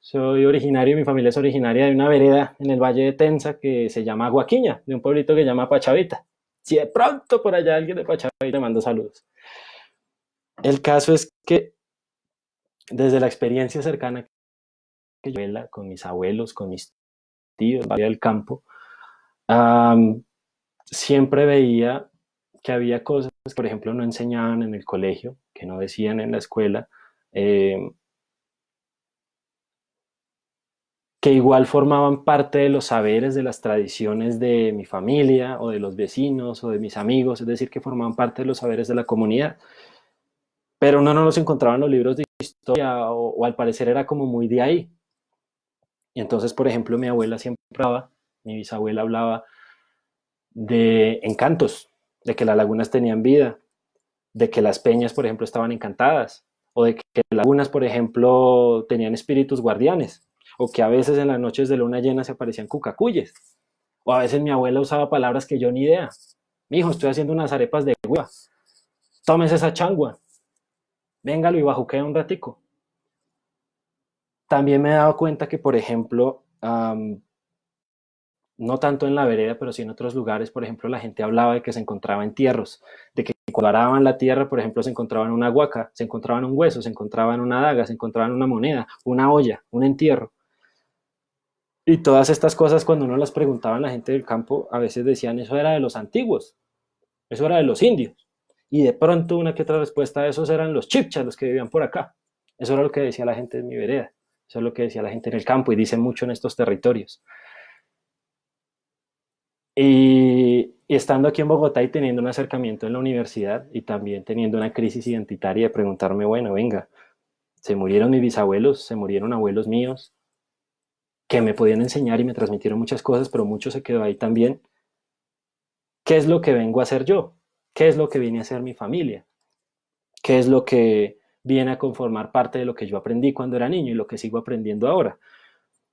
soy originario, mi familia es originaria de una vereda en el Valle de Tensa que se llama Aguaquiña, de un pueblito que se llama Pachavita. Si de pronto por allá alguien de Pachavita le mando saludos. El caso es que desde la experiencia cercana que yo con mis abuelos, con mis tíos, del campo, siempre veía que había cosas que, por ejemplo, no enseñaban en el colegio, que no decían en la escuela, que igual formaban parte de los saberes, de las tradiciones de mi familia o de los vecinos o de mis amigos, es decir, que formaban parte de los saberes de la comunidad. Pero uno no los encontraba en los libros de historia o al parecer era como muy de ahí. Y entonces, por ejemplo, mi abuela siempre hablaba, mi bisabuela hablaba de encantos, de que las lagunas tenían vida, de que las peñas, por ejemplo, estaban encantadas, o de que las lagunas, por ejemplo, tenían espíritus guardianes, o que a veces en las noches de luna llena se aparecían cucacuyes, o a veces mi abuela usaba palabras que yo ni idea. Mi hijo, estoy haciendo unas arepas de hueva, tómese esa changua, véngalo y bajuquea un ratico. También me he dado cuenta que, por ejemplo, no tanto en la vereda, pero sí en otros lugares, por ejemplo, la gente hablaba de que se encontraba entierros, de que cuando araban la tierra, por ejemplo, se encontraban una huaca, se encontraban un hueso, se encontraban una daga, se encontraban una moneda, una olla, un entierro. Y todas estas cosas, cuando uno las preguntaba a la gente del campo, a veces decían, eso era de los antiguos, eso era de los indios. Y de pronto una que otra respuesta a esos eran los chipchas, los que vivían por acá. Eso era lo que decía la gente de mi vereda. Eso es lo que decía la gente en el campo y dice mucho en estos territorios. Y estando aquí en Bogotá y teniendo un acercamiento en la universidad y también teniendo una crisis identitaria de preguntarme, bueno, venga, se murieron mis bisabuelos, se murieron abuelos míos, que me podían enseñar y me transmitieron muchas cosas, pero mucho se quedó ahí también. ¿Qué es lo que vengo a hacer yo? ¿Qué es lo que viene a hacer mi familia? ¿Qué es lo que viene a conformar parte de lo que yo aprendí cuando era niño y lo que sigo aprendiendo ahora?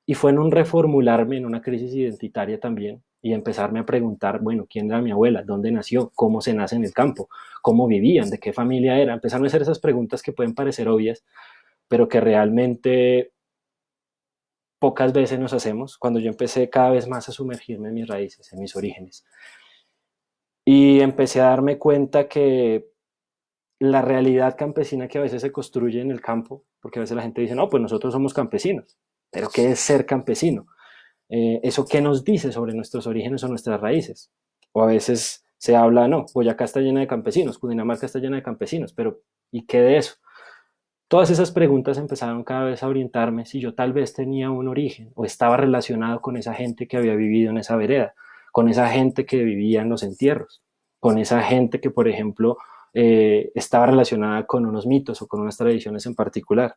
Y fue en un reformularme, en una crisis identitaria también, y empezarme a preguntar, bueno, ¿quién era mi abuela? ¿Dónde nació? ¿Cómo se nace en el campo? ¿Cómo vivían? ¿De qué familia era? Empezaron a hacer esas preguntas que pueden parecer obvias, pero que realmente pocas veces nos hacemos, cuando yo empecé cada vez más a sumergirme en mis raíces, en mis orígenes. Y empecé a darme cuenta que la realidad campesina que a veces se construye en el campo, porque a veces la gente dice, no, pues nosotros somos campesinos, pero ¿qué es ser campesino? ¿Eso qué nos dice sobre nuestros orígenes o nuestras raíces? O a veces se habla, no, Boyacá está llena de campesinos, Cundinamarca está llena de campesinos, pero ¿y qué de eso? Todas esas preguntas empezaron cada vez a orientarme si yo tal vez tenía un origen o estaba relacionado con esa gente que había vivido en esa vereda, con esa gente que vivía en los entierros, con esa gente que, por ejemplo, estaba relacionada con unos mitos o con unas tradiciones en particular.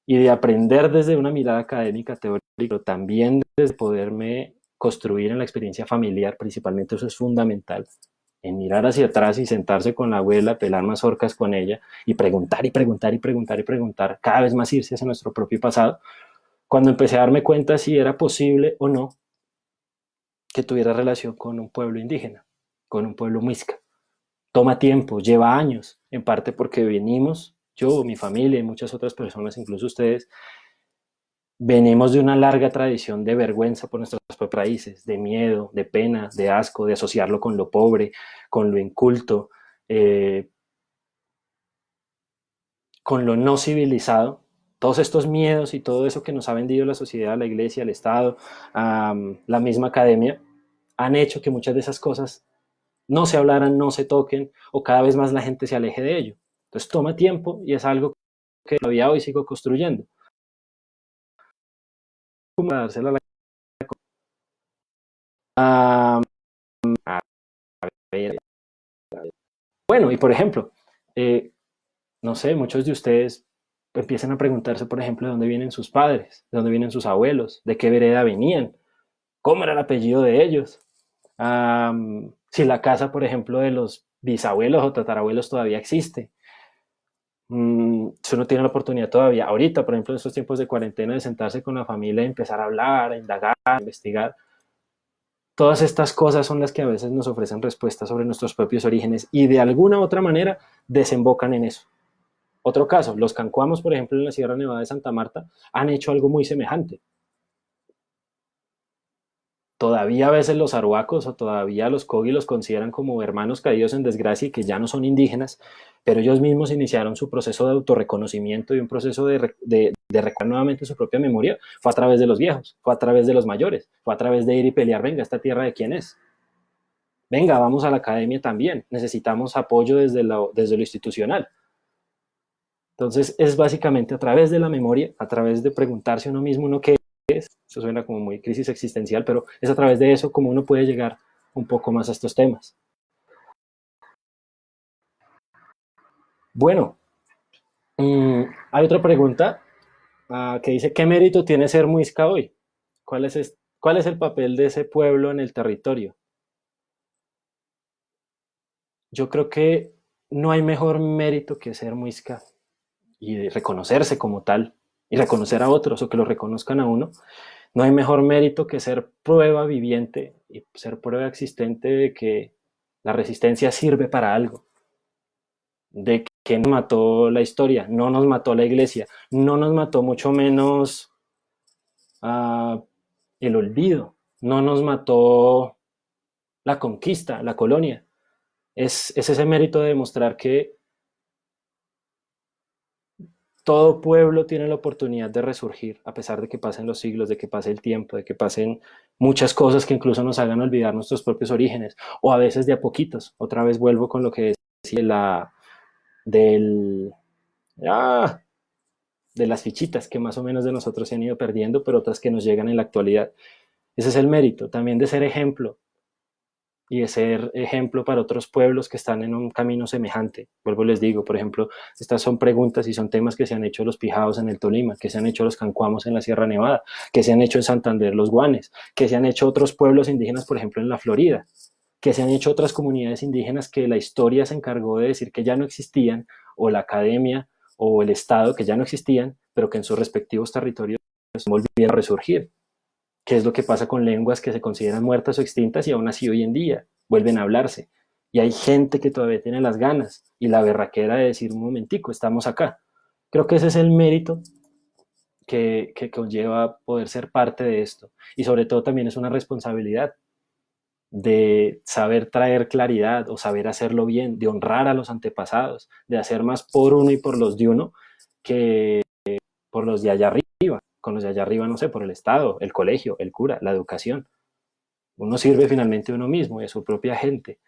Y de aprender desde una mirada académica, teórica, pero también desde poderme construir en la experiencia familiar, principalmente eso es fundamental, en mirar hacia atrás y sentarse con la abuela, pelar mazorcas con ella y preguntar y preguntar y preguntar y preguntar, cada vez más irse hacia nuestro propio pasado, cuando empecé a darme cuenta si era posible o no que tuviera relación con un pueblo indígena, con un pueblo muisca. Toma tiempo, lleva años, en parte porque venimos, yo, mi familia y muchas otras personas, incluso ustedes, venimos de una larga tradición de vergüenza por nuestras propias raíces, de miedo, de pena, de asco, de asociarlo con lo pobre, con lo inculto, eh, con lo no civilizado. Todos estos miedos y todo eso que nos ha vendido la sociedad, la iglesia, el Estado, la misma academia, han hecho que muchas de esas cosas no se hablaran, no se toquen, o cada vez más la gente se aleje de ello. Entonces toma tiempo y es algo que todavía hoy sigo construyendo. ¿Cómo dársela la... a ver, bueno, y por ejemplo, no sé, muchos de ustedes empiezan a preguntarse, por ejemplo, de dónde vienen sus padres, de dónde vienen sus abuelos, de qué vereda venían, cómo era el apellido de ellos, si la casa, por ejemplo, de los bisabuelos o tatarabuelos todavía existe. Si uno tiene la oportunidad todavía, ahorita, por ejemplo, en estos tiempos de cuarentena, de sentarse con la familia y empezar a hablar, a indagar, a investigar, todas estas cosas son las que a veces nos ofrecen respuestas sobre nuestros propios orígenes y de alguna u otra manera desembocan en eso. Otro caso, los cancuamos, por ejemplo, en la Sierra Nevada de Santa Marta, han hecho algo muy semejante. Todavía a veces los arhuacos o todavía los cogi los consideran como hermanos caídos en desgracia y que ya no son indígenas, pero ellos mismos iniciaron su proceso de autorreconocimiento y un proceso de recordar nuevamente su propia memoria. Fue a través de los viejos, fue a través de los mayores, fue a través de ir y pelear, venga, esta tierra de quién es. Venga, vamos a la academia también, necesitamos apoyo desde lo institucional. Entonces es básicamente a través de la memoria, a través de preguntarse a uno mismo uno qué es, eso suena como muy crisis existencial, pero es a través de eso como uno puede llegar un poco más a estos temas. Bueno, hay otra pregunta que dice, ¿qué mérito tiene ser muisca hoy? ¿Cuál es el papel de ese pueblo en el territorio? Yo creo que no hay mejor mérito que ser muisca y reconocerse como tal y reconocer a otros o que lo reconozcan a uno. No hay mejor mérito que ser prueba viviente y ser prueba existente de que la resistencia sirve para algo, de que nos mató la historia, no nos mató la iglesia, no nos mató mucho menos uh, el olvido, no nos mató la conquista, la colonia. Es ese mérito de demostrar que todo pueblo tiene la oportunidad de resurgir, a pesar de que pasen los siglos, de que pase el tiempo, de que pasen muchas cosas que incluso nos hagan olvidar nuestros propios orígenes, o a veces de a poquitos. Otra vez vuelvo con lo que decía del, ah, de las fichitas que más o menos de nosotros se han ido perdiendo, pero otras que nos llegan en la actualidad. Ese es el mérito, también de ser ejemplo, y de ser ejemplo para otros pueblos que están en un camino semejante. Vuelvo y les digo, por ejemplo, estas son preguntas y son temas que se han hecho los pijaos en el Tolima, que se han hecho los cancuamos en la Sierra Nevada, que se han hecho en Santander los guanes, que se han hecho otros pueblos indígenas, por ejemplo, en la Florida, que se han hecho otras comunidades indígenas que la historia se encargó de decir que ya no existían, o la academia o el Estado que ya no existían, pero que en sus respectivos territorios volvieron a resurgir. ¿Qué es lo que pasa con lenguas que se consideran muertas o extintas y aún así hoy en día vuelven a hablarse? Y hay gente que todavía tiene las ganas y la berraquera de decir, un momentico, estamos acá. Creo que ese es el mérito que conlleva poder ser parte de esto. Y sobre todo también es una responsabilidad de saber traer claridad o saber hacerlo bien, de honrar a los antepasados, de hacer más por uno y por los de uno que por los de allá arriba. Con los de allá arriba, no sé, por el Estado, el colegio, el cura, la educación. Uno sirve finalmente a uno mismo y a su propia gente,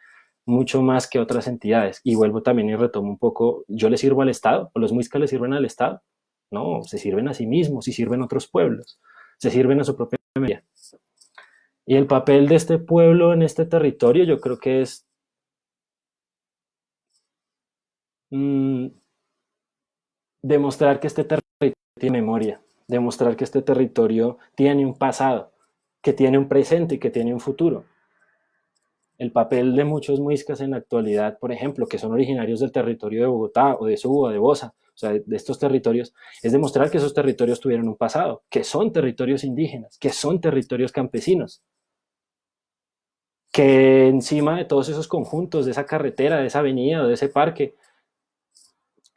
mucho más que otras entidades. Y vuelvo también y retomo un poco, ¿yo le sirvo al Estado? ¿O los muiscas le sirven al Estado? No, se sirven a sí mismos y sirven a otros pueblos, se sirven a su propia memoria. Y el papel de este pueblo en este territorio yo creo que es mmm, demostrar que este territorio tiene memoria, demostrar que este territorio tiene un pasado, que tiene un presente y que tiene un futuro. El papel de muchos muiscas en la actualidad, por ejemplo, que son originarios del territorio de Bogotá o de Suba o de Bosa, o sea, de estos territorios, es demostrar que esos territorios tuvieron un pasado, que son territorios indígenas, que son territorios campesinos, que encima de todos esos conjuntos, de esa carretera, de esa avenida o de ese parque,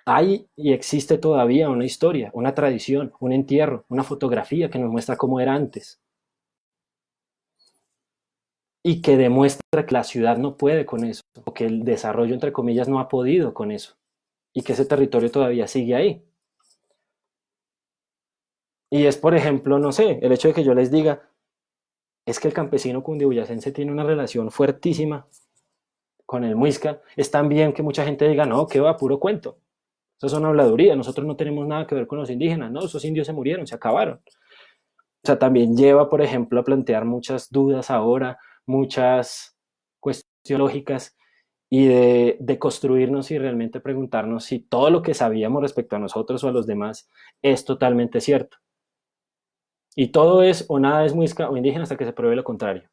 hay y existe todavía una historia, una tradición, un entierro, una fotografía que nos muestra cómo era antes y que demuestra que la ciudad no puede con eso, o que el desarrollo, entre comillas, no ha podido con eso y que ese territorio todavía sigue ahí. Y es, por ejemplo, no sé, el hecho de que yo les diga, es que el campesino cundiboyacense tiene una relación fuertísima con el muisca, es también que mucha gente diga, no, que va, puro cuento. Eso es una habladuría, nosotros no tenemos nada que ver con los indígenas, no, esos indios se murieron, se acabaron. O sea, también lleva, por ejemplo, a plantear muchas dudas ahora, muchas cuestiones lógicas y de construirnos y realmente preguntarnos si todo lo que sabíamos respecto a nosotros o a los demás es totalmente cierto. Y todo es o nada es muisca o indígena hasta que se pruebe lo contrario.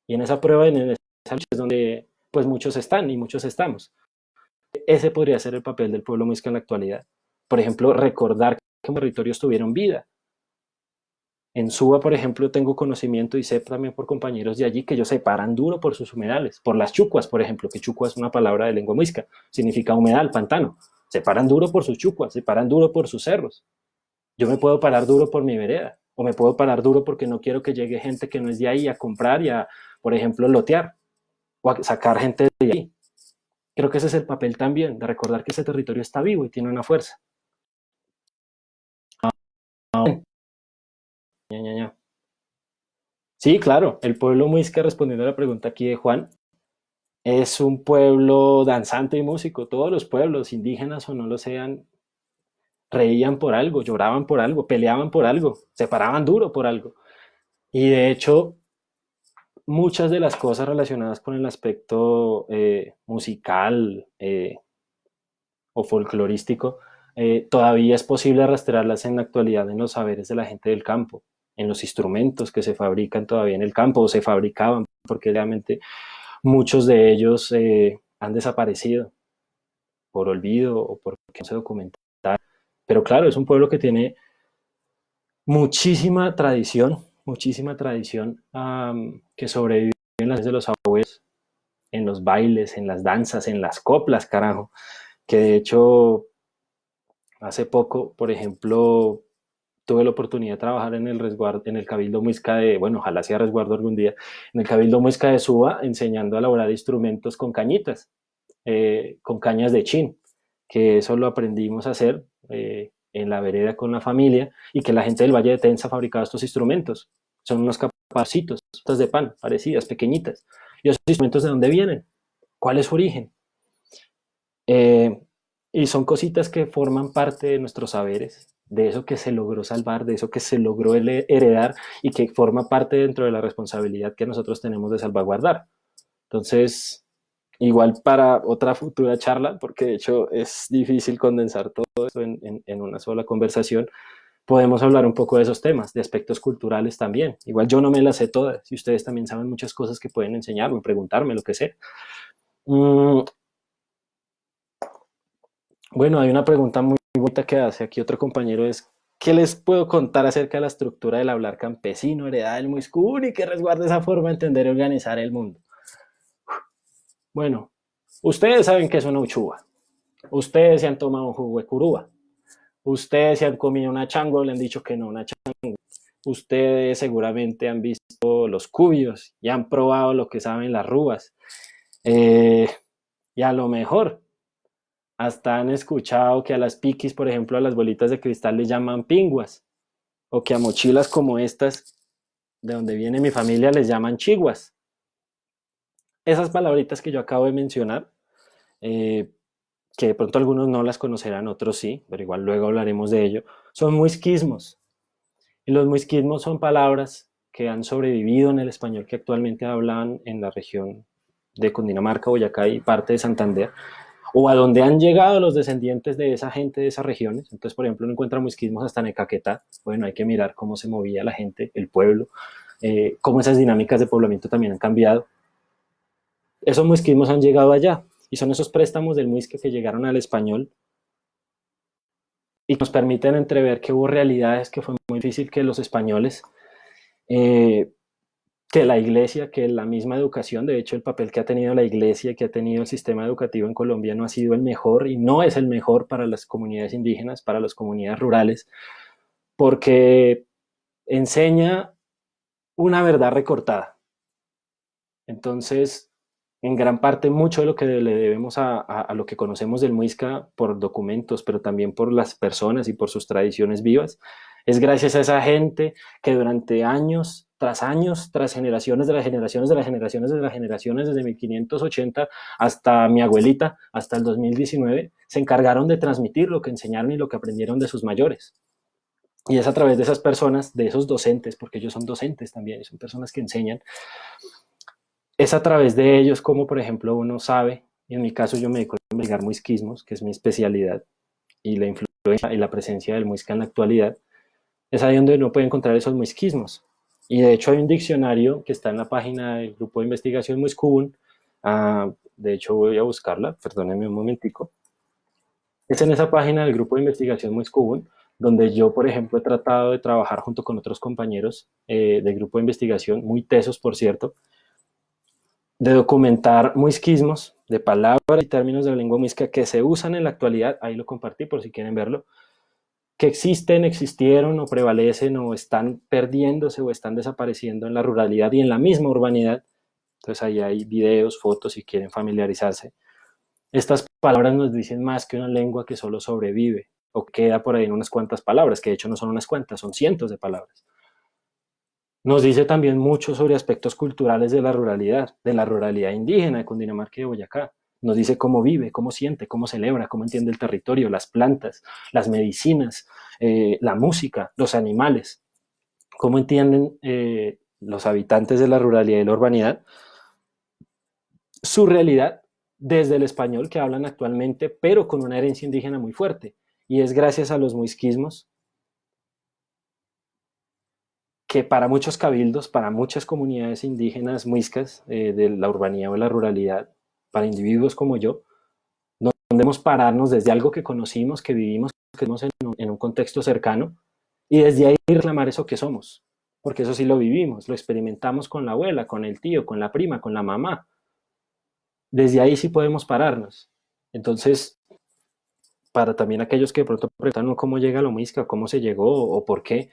Y en esa prueba, en esa lucha es donde pues muchos están y muchos estamos. Ese podría ser el papel del pueblo muisca en la actualidad. Por ejemplo, recordar que los territorios tuvieron vida. En Suba, por ejemplo, tengo conocimiento y sé también por compañeros de allí que ellos se paran duro por sus humedales, por las chucuas, por ejemplo, que chucua es una palabra de lengua muisca, significa humedal, pantano. Se paran duro por sus chucuas, se paran duro por sus cerros. Yo me puedo parar duro por mi vereda, o me puedo parar duro porque no quiero que llegue gente que no es de ahí a comprar y a, por ejemplo, lotear, o a sacar gente de ahí. Creo que ese es el papel también, de recordar que ese territorio está vivo y tiene una fuerza. Ña, Ña, Ña. Sí, claro, el pueblo muisca, respondiendo a la pregunta aquí de Juan, es un pueblo danzante y músico. Todos los pueblos, indígenas o no lo sean, reían por algo, lloraban por algo, peleaban por algo, se paraban duro por algo. Y de hecho, muchas de las cosas relacionadas con el aspecto musical o folclorístico, todavía es posible rastrearlas en la actualidad en los saberes de la gente del campo, en los instrumentos que se fabrican todavía en el campo o se fabricaban, porque realmente muchos de ellos han desaparecido por olvido o porque no se documentaron. Pero claro, es un pueblo que tiene muchísima tradición que sobrevive en las de los abuelos, en los bailes, en las danzas, en las coplas, carajo. Que de hecho, hace poco, por ejemplo, tuve la oportunidad de trabajar en el resguardo, en el Cabildo Muisca de, bueno, ojalá sea resguardo algún día, en el Cabildo Muisca de Suba, enseñando a elaborar instrumentos con cañitas, con cañas de chin, que eso lo aprendimos a hacer en la vereda con la familia y que la gente del Valle de Tensa fabricaba estos instrumentos. Son unos capacitos, de pan, parecidas, pequeñitas. ¿Y esos instrumentos de dónde vienen? ¿Cuál es su origen? Eh, y son cositas que forman parte de nuestros saberes, de eso que se logró salvar, de eso que se logró heredar y que forma parte dentro de la responsabilidad que nosotros tenemos de salvaguardar. Entonces, igual para otra futura charla, porque de hecho es difícil condensar todo eso en una sola conversación, podemos hablar un poco de esos temas, de aspectos culturales también. Igual yo no me las sé todas y ustedes también saben muchas cosas que pueden enseñarme, preguntarme, lo que sea. Bueno, hay una pregunta muy bonita que hace aquí otro compañero, es ¿qué les puedo contar acerca de la estructura del hablar campesino, heredada del Muiscún y que resguarda esa forma de entender y organizar el mundo? Bueno, ustedes saben que es una uchuva. Ustedes se han tomado un jugo de curuba. Ustedes se han comido una chango, le han dicho que no una chango. Ustedes seguramente han visto los cubios y han probado lo que saben las rúas. Y a lo mejor hasta han escuchado que a las piquis, por ejemplo, a las bolitas de cristal les llaman pinguas, o que a mochilas como estas, de donde viene mi familia, les llaman chiguas. Esas palabritas que yo acabo de mencionar, eh, que de pronto algunos no las conocerán, otros sí, pero igual luego hablaremos de ello, son muisquismos. Y los muisquismos son palabras que han sobrevivido en el español que actualmente hablan en la región de Cundinamarca, Boyacá y parte de Santander, o a donde han llegado los descendientes de esa gente de esas regiones. Entonces, por ejemplo, uno encuentra muisquismos hasta en Caquetá. Bueno, hay que mirar cómo se movía la gente, el pueblo, cómo esas dinámicas de poblamiento también han cambiado. Esos muisquismos han llegado allá y son esos préstamos del muisque que llegaron al español y nos permiten entrever que hubo realidades que fue muy difícil que los españoles, que la iglesia, que la misma educación, de hecho el papel que ha tenido la iglesia, que ha tenido el sistema educativo en Colombia no ha sido el mejor y no es el mejor para las comunidades indígenas, para las comunidades rurales, porque enseña una verdad recortada. Entonces, en gran parte, mucho de lo que le debemos a lo que conocemos del Muisca por documentos, pero también por las personas y por sus tradiciones vivas, es gracias a esa gente que durante años, tras generaciones de las generaciones de las generaciones de las generaciones, desde 1580 hasta mi abuelita, hasta el 2019, se encargaron de transmitir lo que enseñaron y lo que aprendieron de sus mayores. Y es a través de esas personas, de esos docentes, porque ellos son docentes también, son personas que enseñan, es a través de ellos como, por ejemplo, uno sabe, y en mi caso yo me dedico a investigar muisquismos, que es mi especialidad, y la influencia y la presencia del muisca en la actualidad, es ahí donde uno puede encontrar esos muisquismos. Y de hecho hay un diccionario que está en la página del grupo de investigación Muiscubun, de hecho voy a buscarla, perdónenme un momentico, es en esa página del grupo de investigación Muiscubun, donde yo, por ejemplo, he tratado de trabajar junto con otros compañeros del grupo de investigación, muy tesos, por cierto, de documentar muisquismos, de palabras y términos de la lengua muisca que se usan en la actualidad, ahí lo compartí por si quieren verlo, que existen, existieron o prevalecen o están perdiéndose o están desapareciendo en la ruralidad y en la misma urbanidad. Entonces ahí hay videos, fotos si quieren familiarizarse. Estas palabras nos dicen más que una lengua que solo sobrevive o queda por ahí en unas cuantas palabras, que de hecho no son unas cuantas, son cientos de palabras. Nos dice también mucho sobre aspectos culturales de la ruralidad indígena de Cundinamarca y de Boyacá. Nos dice cómo vive, cómo siente, cómo celebra, cómo entiende el territorio, las plantas, las medicinas, la música, los animales, cómo entienden los habitantes de la ruralidad y la urbanidad su realidad desde el español que hablan actualmente, pero con una herencia indígena muy fuerte. Y es gracias a los muisquismos que para muchos cabildos, para muchas comunidades indígenas muiscas de la urbanidad o la ruralidad, para individuos como yo, no podemos pararnos desde algo que conocimos, que vivimos, que vivimos en un contexto cercano, y desde ahí reclamar eso que somos, porque eso sí lo vivimos, lo experimentamos con la abuela, con el tío, con la prima, con la mamá. Desde ahí sí podemos pararnos. Entonces, para también aquellos que de pronto preguntan cómo llega la muisca, cómo se llegó o por qué,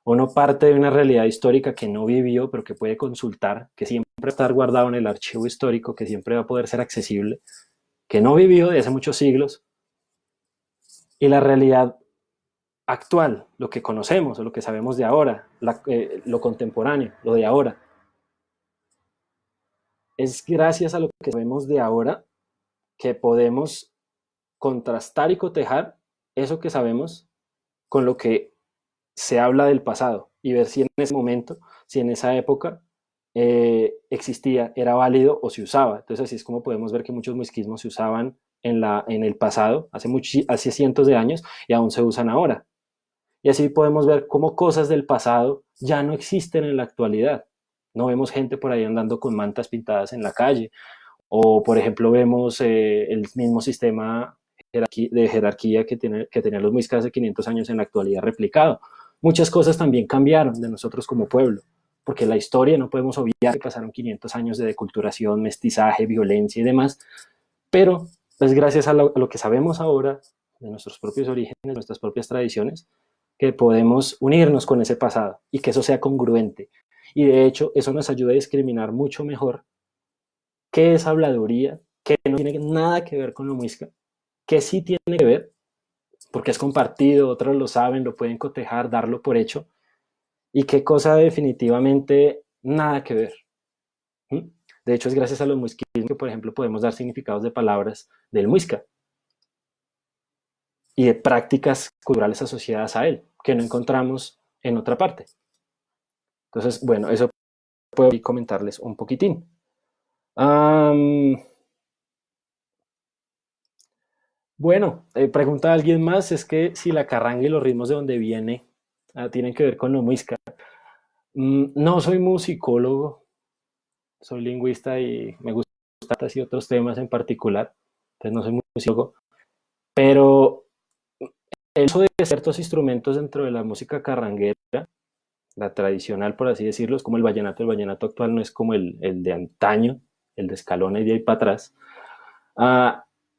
uno parte de una realidad histórica que no vivió, pero que puede consultar, que siempre va a estar guardado en el archivo histórico, que siempre va a poder ser accesible, que no vivió de hace muchos siglos, y la realidad actual, lo que conocemos o lo que sabemos de ahora, lo contemporáneo, lo de ahora. Es gracias a lo que sabemos de ahora que podemos contrastar y cotejar eso que sabemos con lo que se habla del pasado y ver si en ese momento, si en esa época existía, era válido o se usaba. Entonces así es como podemos ver que muchos muisquismos se usaban en el pasado, hace cientos de años, y aún se usan ahora. Y así podemos ver cómo cosas del pasado ya no existen en la actualidad. No vemos gente por ahí andando con mantas pintadas en la calle, o, por ejemplo, vemos el mismo sistema de jerarquía que tenían los muiscas hace 500 años en la actualidad replicado. Muchas cosas también cambiaron de nosotros como pueblo, porque la historia no podemos obviar que pasaron 500 años de deculturación, mestizaje, violencia y demás, pero es gracias a lo que sabemos ahora de nuestros propios orígenes, nuestras propias tradiciones, que podemos unirnos con ese pasado y que eso sea congruente. Y de hecho, eso nos ayuda a discriminar mucho mejor qué es habladuría, qué no tiene nada que ver con lo muisca, qué sí tiene que ver, porque es compartido, otros lo saben, lo pueden cotejar, darlo por hecho, y qué cosa definitivamente nada que ver. De hecho, es gracias a los muisquismos que, por ejemplo, podemos dar significados de palabras del muisca y de prácticas culturales asociadas a él, que no encontramos en otra parte. Entonces, bueno, eso puedo comentarles un poquitín. Bueno, pregunta a alguien más, es que si la carranga y los ritmos de donde viene tienen que ver con lo muisca. No soy musicólogo, soy lingüista y me gustan así otros temas en particular, entonces no soy musicólogo, pero el uso de ciertos instrumentos dentro de la música carranguera, la tradicional por así decirlo, es como el vallenato actual no es como el de antaño, el de Escalona y de ahí para atrás. Uh,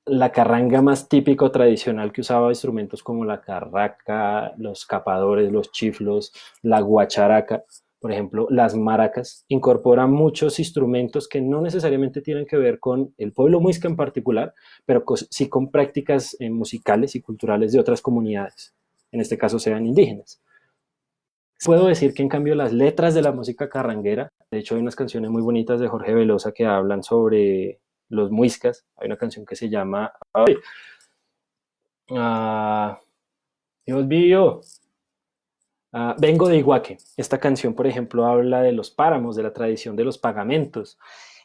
la carranga más típico tradicional que usaba instrumentos como la carraca, los capadores, los chiflos, la guacharaca, por ejemplo, las maracas, incorporan muchos instrumentos que no necesariamente tienen que ver con el pueblo muisca en particular, pero sí con prácticas musicales y culturales de otras comunidades, en este caso sean indígenas. Puedo decir que en cambio las letras de la música carranguera, de hecho hay unas canciones muy bonitas de Jorge Velosa que hablan sobre los muiscas. Hay una canción que se llama Dios mío, Vengo de Iguaque. Esta canción, por ejemplo, habla de los páramos, de la tradición de los pagamentos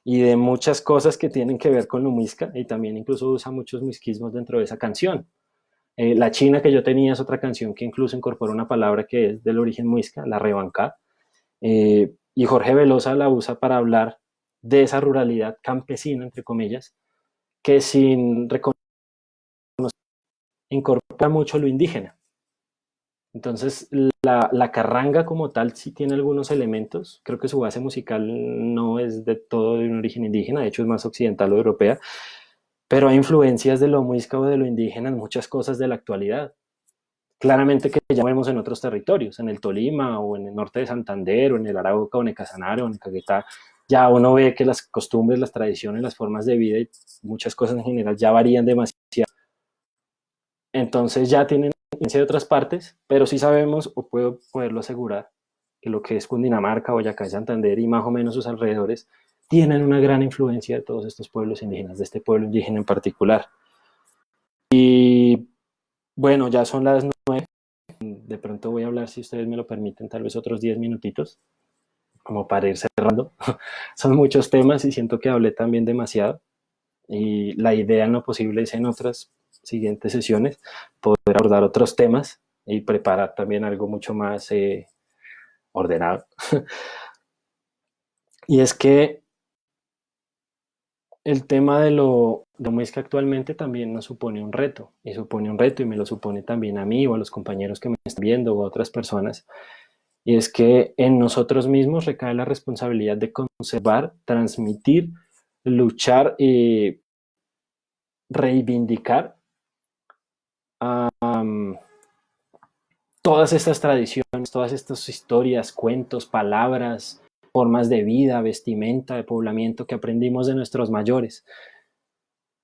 y de muchas cosas que tienen que ver con lo muisca, y también incluso usa muchos muisquismos dentro de esa canción. La China que yo tenía es otra canción que incluso incorpora una palabra que es del origen muisca, la rebancá, y Jorge Velosa la usa para hablar de esa ruralidad campesina, entre comillas, que sin reconocer incorpora mucho lo indígena. Entonces, la carranga como tal sí tiene algunos elementos. Creo que su base musical no es de todo de un origen indígena, de hecho es más occidental o europea, pero hay influencias de lo muisca o de lo indígena en muchas cosas de la actualidad. Claramente que ya vemos en otros territorios, en el Tolima o en el norte de Santander o en el Arauca o en el Casanare o en el Caquetá, ya uno ve que las costumbres, las tradiciones, las formas de vida y muchas cosas en general ya varían demasiado. Entonces ya tienen influencia de otras partes, pero sí sabemos, o puedo poderlo asegurar, que lo que es Cundinamarca, Boyacá y Santander y más o menos sus alrededores tienen una gran influencia de todos estos pueblos indígenas, de este pueblo indígena en particular. Y bueno, ya son las 9. De pronto voy a hablar, si ustedes me lo permiten, tal vez otros 10 minutitos, como para ir cerrando. Son muchos temas y siento que hablé también demasiado. Y la idea en lo posible es en otras siguientes sesiones poder abordar otros temas y preparar también algo mucho más ordenado. Y es que el tema de lo muisca actualmente también nos supone un reto, y me lo supone también a mí o a los compañeros que me están viendo o a otras personas, y es que en nosotros mismos recae la responsabilidad de conservar, transmitir, luchar y reivindicar todas estas tradiciones, todas estas historias, cuentos, palabras, formas de vida, vestimenta, de poblamiento que aprendimos de nuestros mayores.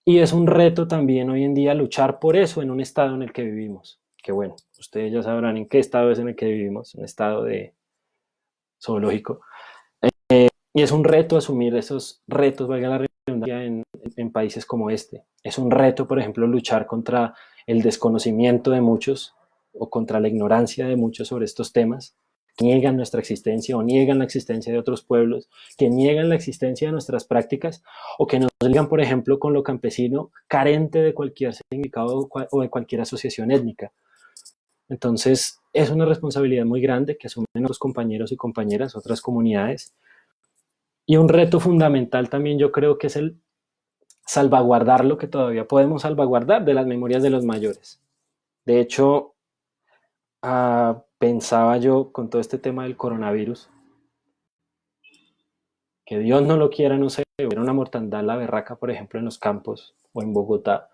Y es un reto también hoy en día luchar por eso en un estado en el que vivimos. que bueno, ustedes ya sabrán en qué estado es en el que vivimos, un estado de zoológico. Y es un reto asumir esos retos, valga la redundancia, en países como este. Es un reto, por ejemplo, luchar contra el desconocimiento de muchos o contra la ignorancia de muchos sobre estos temas, que niegan nuestra existencia o niegan la existencia de otros pueblos, que niegan la existencia de nuestras prácticas o que nos ligan, por ejemplo, con lo campesino carente de cualquier significado o de cualquier asociación étnica. Entonces, es una responsabilidad muy grande que asumen otros compañeros y compañeras, otras comunidades. Y un reto fundamental también yo creo que es el salvaguardar lo que todavía podemos salvaguardar de las memorias de los mayores. De hecho, pensaba yo con todo este tema del coronavirus, que Dios no lo quiera, no sé, hubiera una mortandad la berraca, por ejemplo, en los campos o en Bogotá.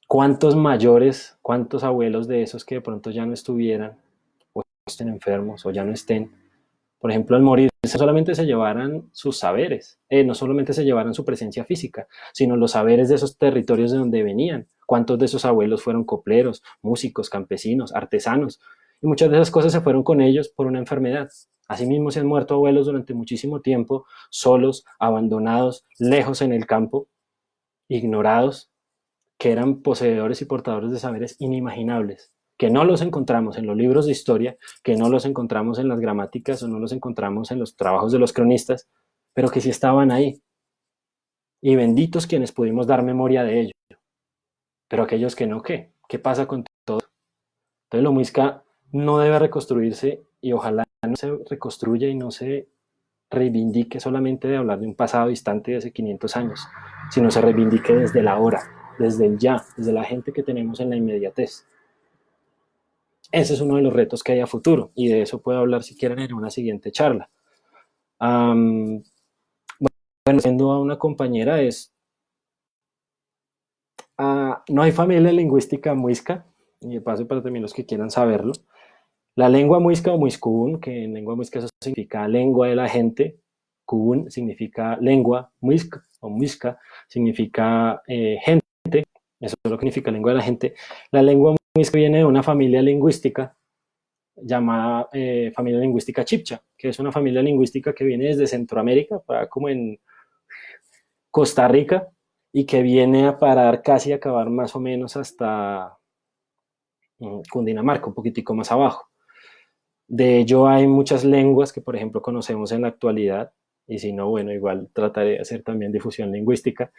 ¿Cuántos mayores, cuántos abuelos de esos que de pronto ya no estuvieran o estén enfermos o ya no estén, por ejemplo, al morir, solamente se llevaran sus saberes, no solamente se llevaran su presencia física, sino los saberes de esos territorios de donde venían? ¿Cuántos de esos abuelos fueron copleros, músicos, campesinos, artesanos? Y muchas de esas cosas se fueron con ellos por una enfermedad. Asimismo, se han muerto abuelos durante muchísimo tiempo, solos, abandonados, lejos en el campo, ignorados, que eran poseedores y portadores de saberes inimaginables, que no los encontramos en los libros de historia, que no los encontramos en las gramáticas o no los encontramos en los trabajos de los cronistas, pero que sí estaban ahí. Y benditos quienes pudimos dar memoria de ello. Pero aquellos que no, ¿qué? ¿Qué pasa con todo? Entonces, lo muisca no debe reconstruirse y ojalá no se reconstruya y no se reivindique solamente de hablar de un pasado distante de hace 500 años, sino se reivindique desde la hora, desde el ya, desde la gente que tenemos en la inmediatez. Ese es uno de los retos que hay a futuro y de eso puedo hablar si quieren en una siguiente charla. Bueno, siendo a una compañera es, no hay familia lingüística muisca, y de paso para también los que quieran saberlo. La lengua muisca o muiscún, que en lengua muisca eso significa lengua de la gente, cún significa lengua, muisc o muisca significa gente, eso es lo que significa lengua de la gente. La lengua muisca viene de una familia lingüística llamada familia lingüística chipcha, que es una familia lingüística que viene desde Centroamérica, para como en Costa Rica, y que viene a parar casi a acabar más o menos hasta Cundinamarca, un poquitico más abajo. De ello hay muchas lenguas que, por ejemplo, conocemos en la actualidad, y si no, bueno, igual trataré de hacer también difusión lingüística.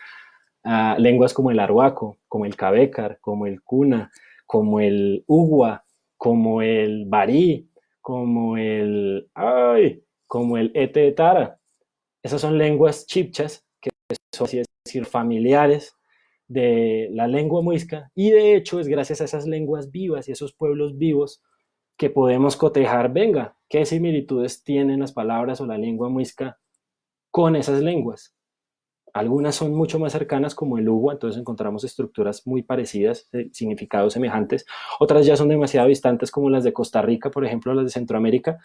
Lenguas como el arhuaco, como el cabécar, como el cuna, como el ugua, como el barí, como el etetara. Esas son lenguas chipchas, que son, así es decir, familiares de la lengua muisca, y de hecho es gracias a esas lenguas vivas y esos pueblos vivos que podemos cotejar, venga, qué similitudes tienen las palabras o la lengua muisca con esas lenguas. Algunas son mucho más cercanas, como el ugua, entonces encontramos estructuras muy parecidas, significados semejantes. Otras ya son demasiado distantes, como las de Costa Rica, por ejemplo, las de Centroamérica,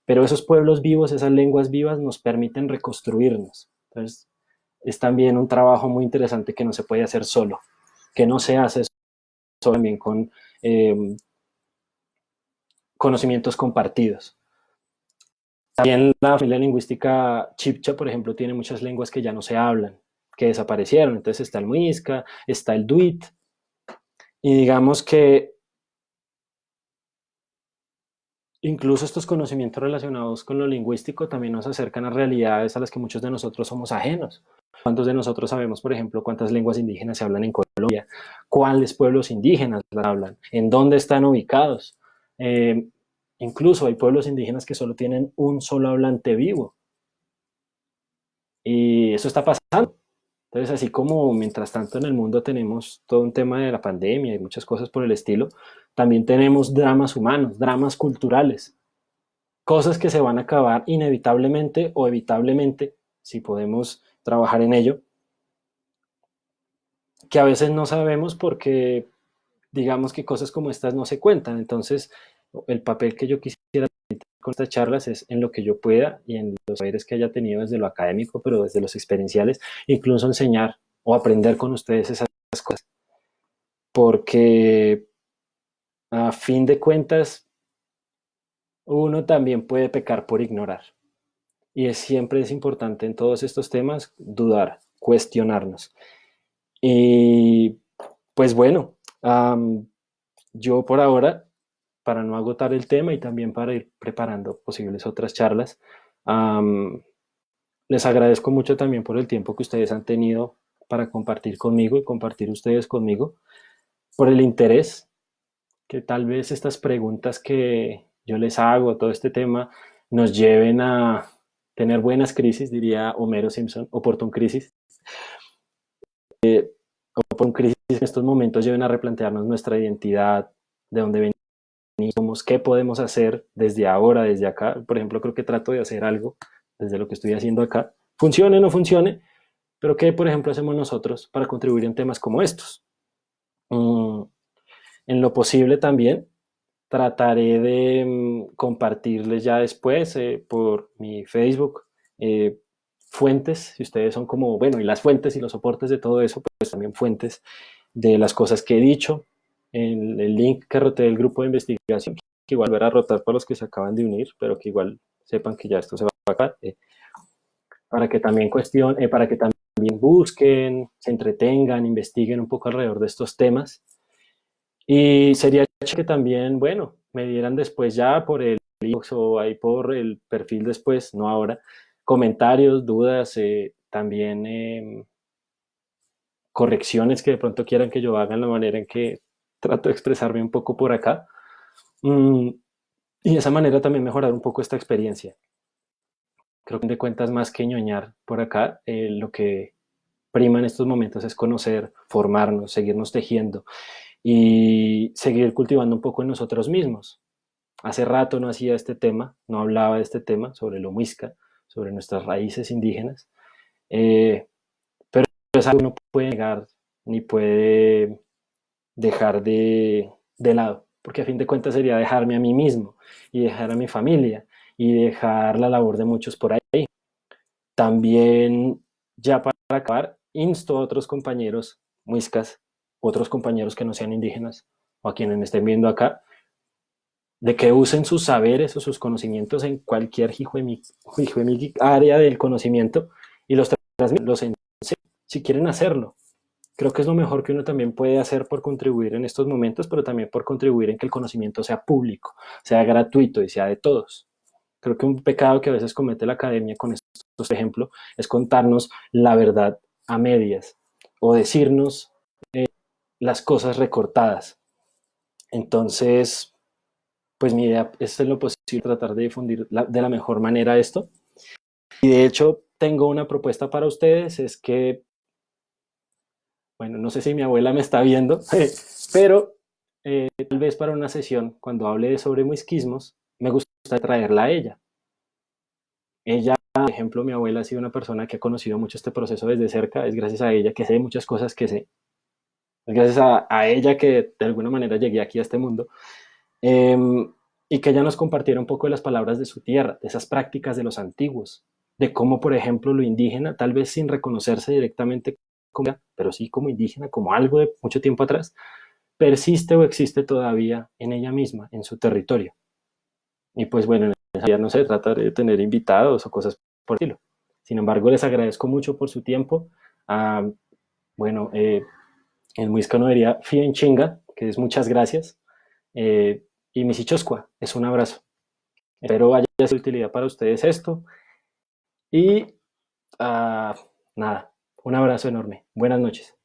pero esos pueblos vivos, esas lenguas vivas nos permiten reconstruirnos. Entonces, es también un trabajo muy interesante que no se puede hacer solo, que no se hace solo, también con conocimientos compartidos. También la familia lingüística chipcha, por ejemplo, tiene muchas lenguas que ya no se hablan, que desaparecieron. Entonces está el muisca, está el duit, y digamos que incluso estos conocimientos relacionados con lo lingüístico también nos acercan a realidades a las que muchos de nosotros somos ajenos. ¿Cuántos de nosotros sabemos, por ejemplo, cuántas lenguas indígenas se hablan en Colombia? ¿Cuáles pueblos indígenas las hablan? ¿En dónde están ubicados? Eh, Incluso hay pueblos indígenas que solo tienen un solo hablante vivo. Y eso está pasando. Entonces, así como mientras tanto en el mundo tenemos todo un tema de la pandemia y muchas cosas por el estilo, también tenemos dramas humanos, dramas culturales, cosas que se van a acabar inevitablemente o evitablemente, si podemos trabajar en ello, que a veces no sabemos porque digamos que cosas como estas no se cuentan. Entonces, el papel que yo quisiera con estas charlas es en lo que yo pueda y en los saberes que haya tenido desde lo académico, pero desde los experienciales, incluso enseñar o aprender con ustedes esas cosas. Porque A fin de cuentas, uno también puede pecar por ignorar. Siempre es importante en todos estos temas dudar, cuestionarnos. Y pues bueno, yo por ahora, para no agotar el tema y también para ir preparando posibles otras charlas, am, les agradezco mucho también por el tiempo que ustedes han tenido para compartir conmigo y compartir ustedes conmigo, por el interés que tal vez estas preguntas que yo les hago, todo este tema, nos lleven a tener buenas crisis, diría Homero Simpson, oportun crisis, oportun crisis en estos momentos lleven a replantearnos nuestra identidad, de dónde venimos, qué podemos hacer desde ahora, desde acá. Por ejemplo, creo que trato de hacer algo desde lo que estoy haciendo acá, funcione o no funcione, pero qué, por ejemplo, hacemos nosotros para contribuir en temas como estos. En lo posible también trataré de compartirles ya después por mi Facebook fuentes, si ustedes son como, bueno, y las fuentes y los soportes de todo eso, pues también fuentes de las cosas que he dicho, el link que roté del grupo de investigación, que igual volverá a rotar para los que se acaban de unir, pero que igual sepan que ya esto se va a acabar, para que también para que también busquen, se entretengan, investiguen un poco alrededor de estos temas. Y sería que también, bueno, me dieran después ya por el inbox o ahí por el perfil después, no ahora, comentarios, dudas, también correcciones que de pronto quieran que yo haga en la manera en que trato de expresarme un poco por acá. Mm, y de esa manera también mejorar un poco esta experiencia. Creo que de cuentas más que ñoñar por acá, lo que prima en estos momentos es conocer, formarnos, seguirnos tejiendo y seguir cultivando un poco en nosotros mismos. Hace rato no hacía este tema, no hablaba de este tema sobre lo muisca, sobre nuestras raíces indígenas, eh, pero es algo que no puede negar ni puede dejar de lado, porque a fin de cuentas sería dejarme a mí mismo y dejar a mi familia y dejar la labor de muchos por ahí. También, ya para acabar, insto a otros compañeros muiscas, otros compañeros que no sean indígenas o a quienes me estén viendo acá, de que usen sus saberes o sus conocimientos en cualquier hijo de mi área del conocimiento y los enseñen si quieren hacerlo. Creo que es lo mejor que uno también puede hacer por contribuir en estos momentos, pero también por contribuir en que el conocimiento sea público, sea gratuito y sea de todos. Creo que un pecado que a veces comete la academia con estos ejemplos es contarnos la verdad a medias o decirnos las cosas recortadas. Entonces, pues mi idea es en lo posible tratar de difundir de la mejor manera esto. Y de hecho, tengo una propuesta para ustedes, es que, bueno, no sé si mi abuela me está viendo, pero tal vez para una sesión, cuando hable sobre muisquismos, me gusta traerla a ella. Ella, por ejemplo, mi abuela ha sido una persona que ha conocido mucho este proceso desde cerca, es gracias a ella que sé muchas cosas que sé, es gracias a ella que de alguna manera llegué aquí a este mundo. Eh, y que ella nos compartiera un poco de las palabras de su tierra, de esas prácticas de los antiguos, de cómo, por ejemplo, lo indígena, tal vez sin reconocerse directamente como, pero sí como indígena, como algo de mucho tiempo atrás, persiste o existe todavía en ella misma, en su territorio. Y pues bueno, ya no sé, tratar de tener invitados o cosas por el estilo. Sin embargo, les agradezco mucho por su tiempo. Ah, bueno, en Muisca no diría fien chinga, que es muchas gracias. Y Misichoscua, es un abrazo. Espero haya sido de utilidad para ustedes esto. Y nada, un abrazo enorme. Buenas noches.